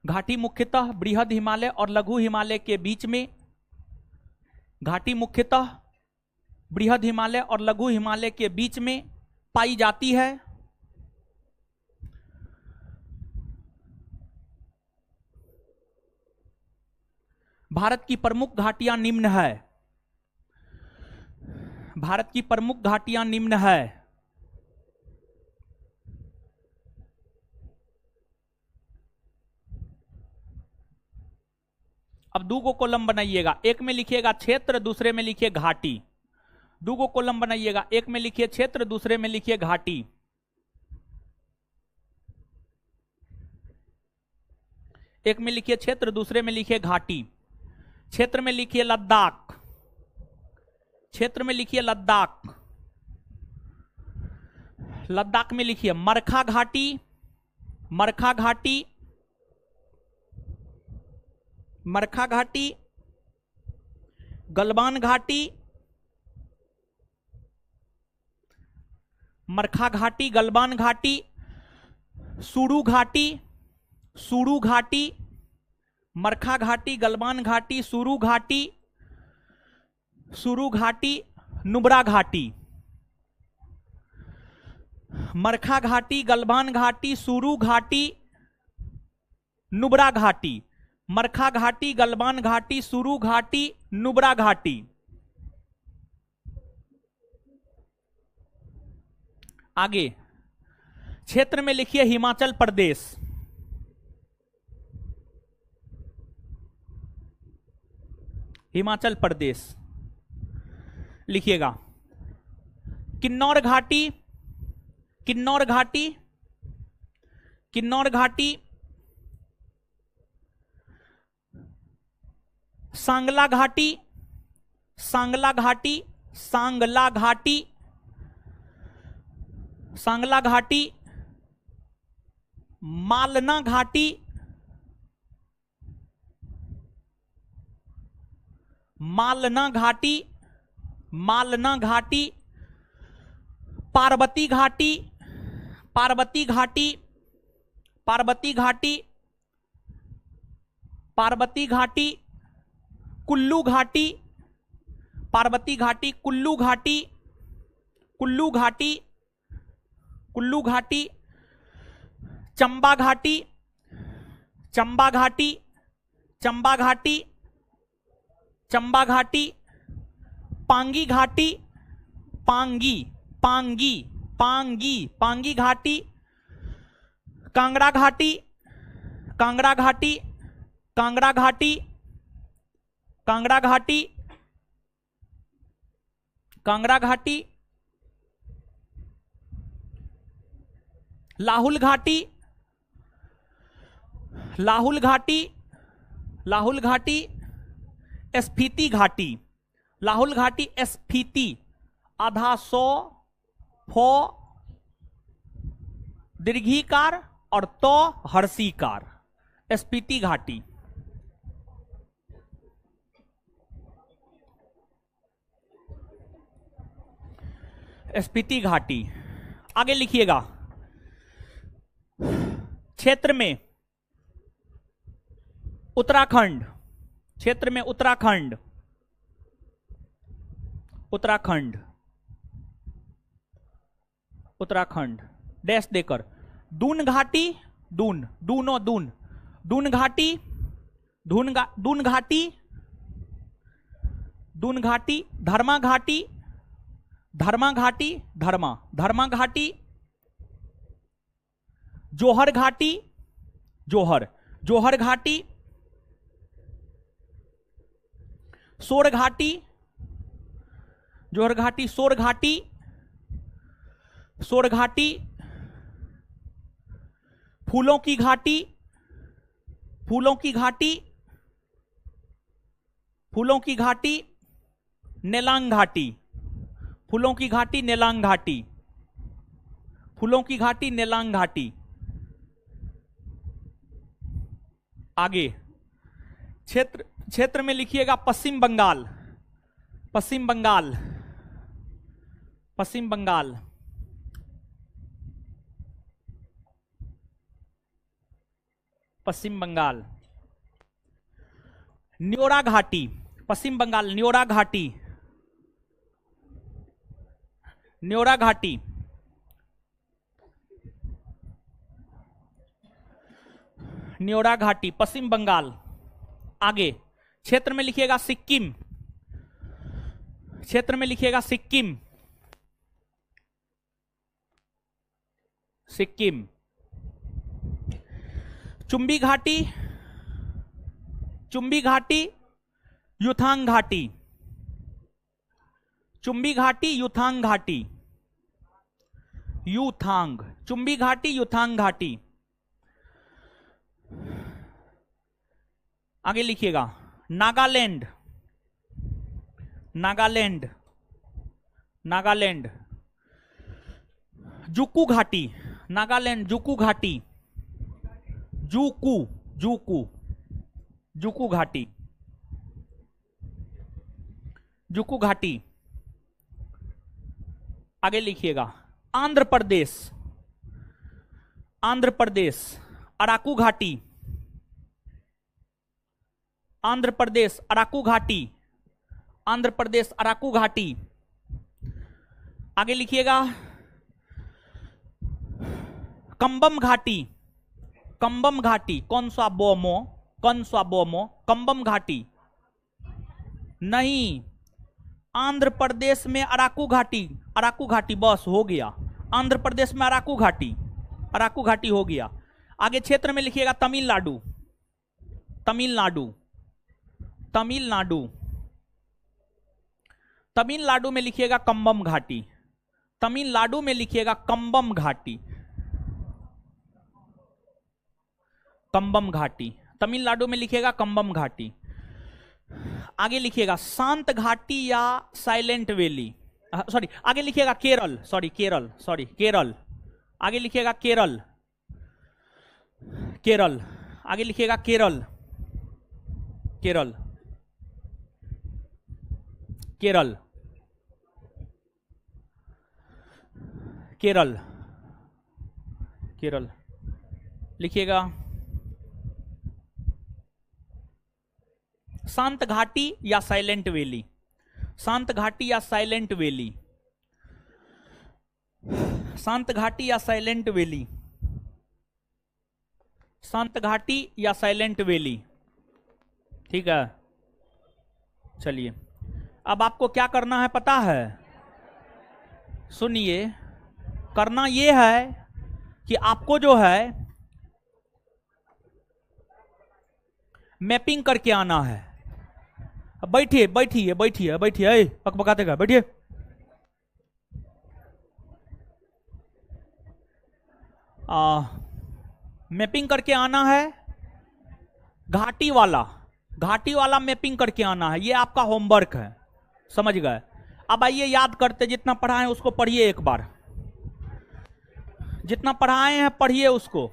घाटी मुख्यतः बृहद हिमालय और लघु हिमालय के बीच में, घाटी मुख्यतः बृहद हिमालय और लघु हिमालय के बीच में पाई जाती है। भारत की प्रमुख घाटियां निम्न है। भारत की प्रमुख घाटियां निम्न है। अब दो को कॉलम बनाइएगा, एक में लिखिएगा क्षेत्र, दूसरे में लिखिए घाटी। दो को कॉलम बनाइएगा, एक में लिखिए क्षेत्र, दूसरे में लिखिए घाटी। एक में लिखिए क्षेत्र, दूसरे में लिखिए घाटी। क्षेत्र में लिखिए लद्दाख, क्षेत्र में लिखिए लद्दाख। लद्दाख में लिखिए मरखा घाटी, मरखा घाटी, मरखा घाटी, गलवान घाटी, मरखा घाटी, गलवान घाटी, सुरू घाटी, सुरू घाटी, मरखा घाटी, गलवान घाटी, सुरू घाटी, सुरू घाटी, नुब्रा घाटी। मरखा घाटी, गलवान घाटी, सुरू घाटी, नुब्रा घाटी। मरखा घाटी, गलवान घाटी, सुरू घाटी, नुब्रा घाटी। आगे क्षेत्र में लिखिए हिमाचल प्रदेश, हिमाचल प्रदेश लिखिएगा। किन्नौर घाटी, किन्नौर घाटी, किन्नौर घाटी, सांगला घाटी, सांगला घाटी, सांगला घाटी, सांगला घाटी, मालना घाटी, मालना घाटी, मालना घाटी, पार्वती घाटी, पार्वती घाटी, पार्वती घाटी, पार्वती घाटी, कुल्लू घाटी, पार्वती घाटी, कुल्लू घाटी, कुल्लू घाटी, कुल्लू घाटी, चंबा घाटी, चंबा घाटी, चंबा घाटी, चंबा घाटी, पांगी घाटी, पांगी, पांगी, पांगी, पांगी घाटी, कांगड़ा घाटी, कांगड़ा घाटी, कांगड़ा घाटी, कांगड़ा घाटी, कांगड़ा घाटी, लाहुल घाटी, लाहुल घाटी, लाहुल घाटी, स्फीति घाटी, लाहुल घाटी, स्फीति, आधा सौ, फो दीर्घीकार और तो हर्षीकार, स्फीति घाटी। स्फीति घाटी। आगे लिखिएगा, क्षेत्र में उत्तराखंड, क्षेत्र में उत्तराखंड, उत्तराखंड, उत्तराखंड डैश देकर, दून घाटी, दून, दूनो दून, दून घाटी, दून घाटी, दून घाटी, धर्मा घाटी, धर्मा घाटी, धर्मा, धर्मा घाटी, जोहर घाटी, जोहर, जोहर घाटी, सोर घाटी, जोहर घाटी, सोर घाटी, सोर घाटी, फूलों की घाटी, फूलों की घाटी, फूलों की घाटी, नेलांग घाटी, फूलों की घाटी, नेलांग घाटी, फूलों की घाटी, नेलांग घाटी। आगे क्षेत्र, क्षेत्र में लिखिएगा पश्चिम बंगाल, पश्चिम बंगाल, पश्चिम बंगाल, पश्चिम बंगाल, न्योरा घाटी, पश्चिम बंगाल, न्योरा घाटी, न्योरा घाटी, न्योरा घाटी, पश्चिम बंगाल। आगे क्षेत्र में लिखिएगा सिक्किम, क्षेत्र में लिखिएगा सिक्किम, सिक्किम, चुंबी घाटी, चुंबी घाटी, युथांग घाटी, चुंबी घाटी, युथांग घाटी, युथांग, चुंबी घाटी, युथांग घाटी। आगे लिखिएगा नागालैंड, नागालैंड, नागालैंड, जुकू घाटी, नागालैंड, जुकू घाटी, जुकू, जुकू, जुकू घाटी, जुकू घाटी। आगे लिखिएगा आंध्र प्रदेश, आंध्र प्रदेश, अराकू घाटी, आंध्र प्रदेश, अराकू घाटी, आंध्र प्रदेश, अराकू घाटी। आगे लिखिएगा कंबम घाटी, कंबम घाटी, कौन सा बोमो, कौन सा बोमो, कंबम घाटी नहीं, आंध्र प्रदेश में अराकू घाटी, अराकू घाटी, बस हो गया, आंध्र प्रदेश में अराकू घाटी, अराकू घाटी हो गया। आगे क्षेत्र में लिखिएगा तमिलनाडु, तमिलनाडु, तमिलनाडु, तमिलनाडु में लिखिएगा कंबम घाटी, तमिलनाडु में लिखिएगा कंबम घाटी, कंबम घाटी, तमिलनाडु में लिखिएगा कंबम घाटी। आगे लिखिएगा शांत घाटी या साइलेंट वैली, सॉरी आगे लिखिएगा केरल, सॉरी केरल, सॉरी केरल, आगे लिखिएगा केरल, केरल, आगे लिखिएगा केरल, केरल, केरल, केरल, केरल, लिखिएगा शांत घाटी या साइलेंट वैली, शांत घाटी या साइलेंट वैली, शांत घाटी या साइलेंट वैली, शांत घाटी या साइलेंट वैली। ठीक है, चलिए अब आपको क्या करना है पता है? सुनिए, करना यह है कि आपको जो है मैपिंग करके आना है। बैठिए बैठिए बैठिए बैठिए, पकपकाते का बैठिए। मैपिंग करके आना है, घाटी वाला, घाटी वाला मैपिंग करके आना है। ये आपका होमवर्क है, समझ गए? अब आइए याद करते, जितना पढ़ाए उसको पढ़िए एक बार, जितना पढ़ाए हैं पढ़िए उसको।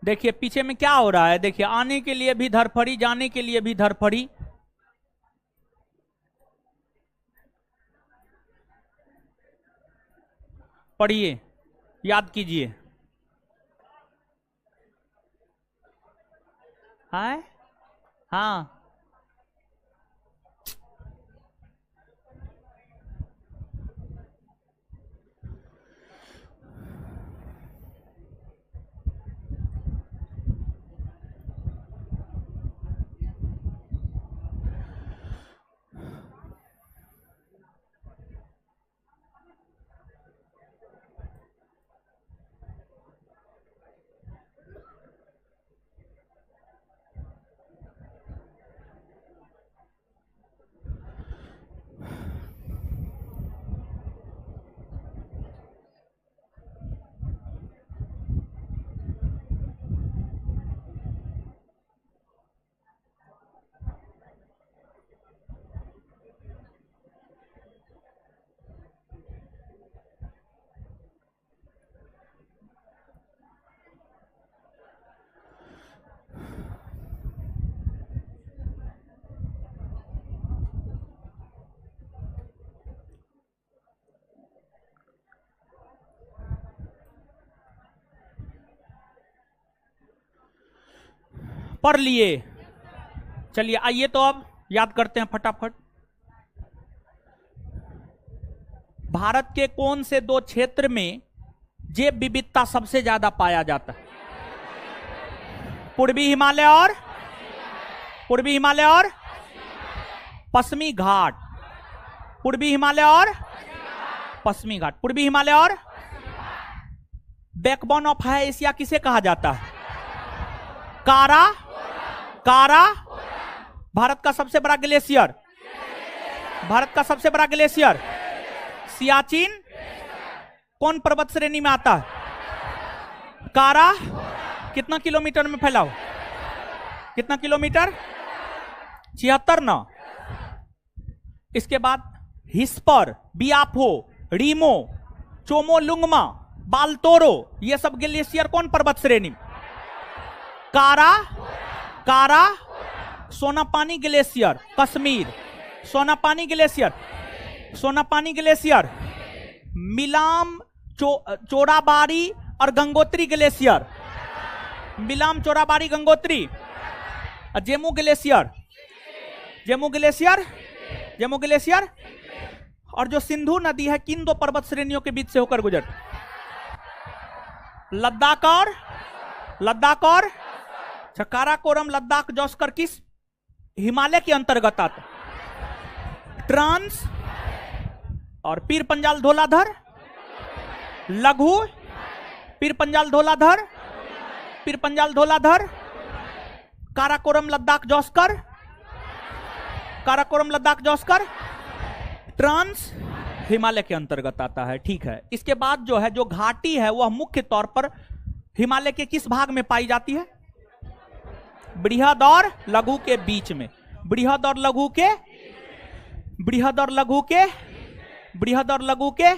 देखिए पीछे में क्या हो रहा है, देखिए आने के लिए भी धरफड़ी, जाने के लिए भी धरफड़ी। पढ़िए, याद कीजिए। हाँ हाँ, पढ़ लिए। चलिए आइए तो अब याद करते हैं फटाफट। भारत के कौन से दो क्षेत्र में जैव विविधता सबसे ज्यादा पाया जाता है? पूर्वी हिमालय और पूर्वी हिमालय और पश्चिमी घाट, पूर्वी हिमालय और पश्चिमी घाट, पूर्वी हिमालय और बैकबोन ऑफ हाई एशिया किसे कहा जाता है? कारा, कारा, भारत का सबसे बड़ा ग्लेशियर, भारत का सबसे बड़ा ग्लेशियर सियाचिन कौन पर्वत श्रेणी में आता है? कारा कितना किलोमीटर में फैला हो? कितना किलोमीटर? 76 ना। इसके बाद हिस्पर, बियाफो, रीमो, चोमोलुंगमा, बाल्तोरो, ये सब ग्लेशियर कौन पर्वत श्रेणी? Kara, Kara, Sonapani glacier Kashmir, Sonapani glacier, Sonapani glacier, Milam, Chorabari और Gangotri glacier, Milam, Chorabari, Gangotri, Zemu glacier, Zemu glacier, Zemu glacier, और जो सिंधु नदी है किन दो पर्वत श्रेणियों के बीच से होकर गुजर? लद्दाख और लद्दाख और काराकोरम, लद्दाख, जौस्कर किस हिमालय के अंतर्गत आता? ट्रांस और पीर पंजाल धौलाधर, लघु, पीर पंजाल धौलाधर, पीर पंजाल धौलाधर, काराकोरम, लद्दाख, जौस्कर, काराकोरम, लद्दाख, जौस्कर, ट्रांस हिमालय के अंतर्गत आता है, ठीक है। इसके बाद जो है, जो घाटी है वह मुख्य तौर पर हिमालय के किस भाग में पाई जाती है? बृहद और लघु के बीच में। बृहद और लघु के, बृहद और लघु के, बृहद और लघु के।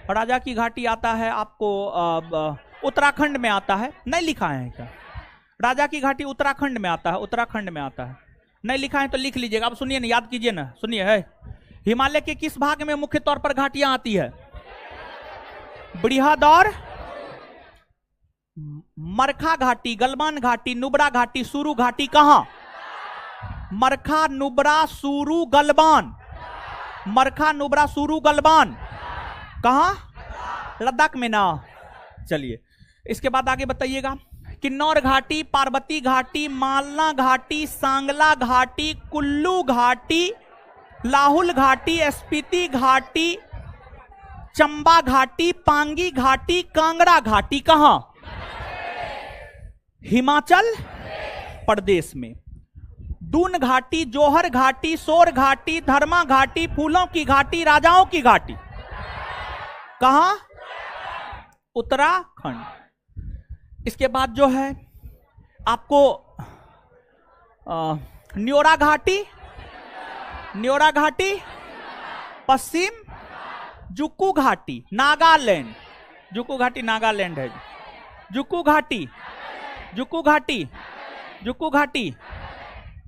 राजा की घाटी आता है आपको उत्तराखंड में आता है, नहीं लिखा है क्या? राजा की घाटी उत्तराखंड में आता है, उत्तराखंड में आता है, नहीं लिखा है तो लिख लीजिएगा। अब सुनिए ना, याद कीजिए ना, सुनिए है, हिमालय के किस भाग में मुख्य तौर पर घाटियां आती है? बृहद और मरखा घाटी, गलवान घाटी, नुब्रा घाटी, सुरू घाटी कहां? मरखा, नुब्रा, सुरू, गलवान। मरखा, नुब्रा, सुरू, गलवान कहां? लद्दाख में ना। चलिए इसके बाद आगे बताइएगा। किन्नौर घाटी, पार्वती घाटी, मालना घाटी, सांगला घाटी, कुल्लू घाटी, लाहुल घाटी, स्पीति घाटी, चंबा घाटी, पांगी घाटी, कांगड़ा घाटी कहां? हिमाचल प्रदेश में। दून घाटी, जोहर घाटी, सोर घाटी, धर्मा घाटी, फूलों की घाटी, राजाओं की घाटी कहां? उत्तराखंड। इसके बाद जो है आपको न्योरा घाटी, न्योरा घाटी, पश्चिम जुक्कू घाटी, नागालैंड। जुक्कू घाटी नागालैंड है। जुक्कू घाटी, जुक्कू घाटी, जुक्कू घाटी।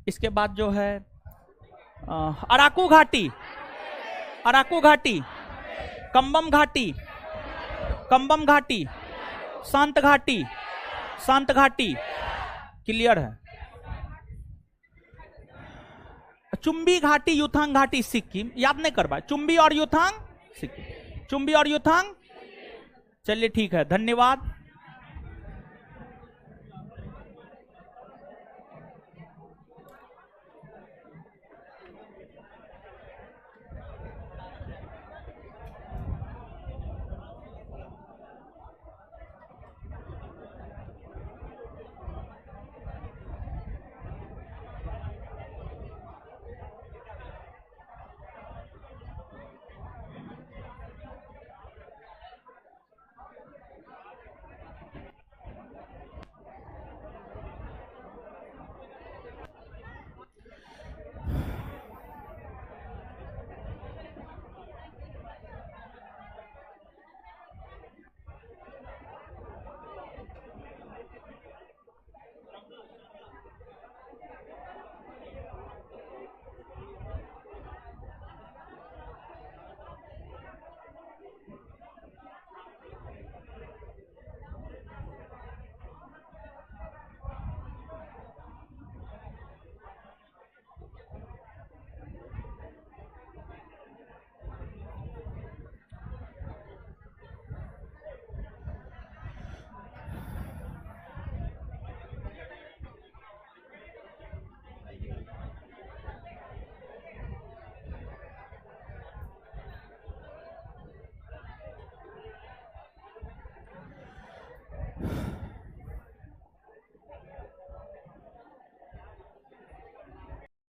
इसके बाद जो है अराकू घाटी, अराकू घाटी, कंबम घाटी, कंबम घाटी, शांत घाटी, शांत घाटी। क्लियर है? चुंबी घाटी, युथांग घाटी, सिक्किम। याद नहीं कर पाए? चुंबी और युथांग सिक्किम, चुंबी और युथांग। चलिए ठीक है, धन्यवाद।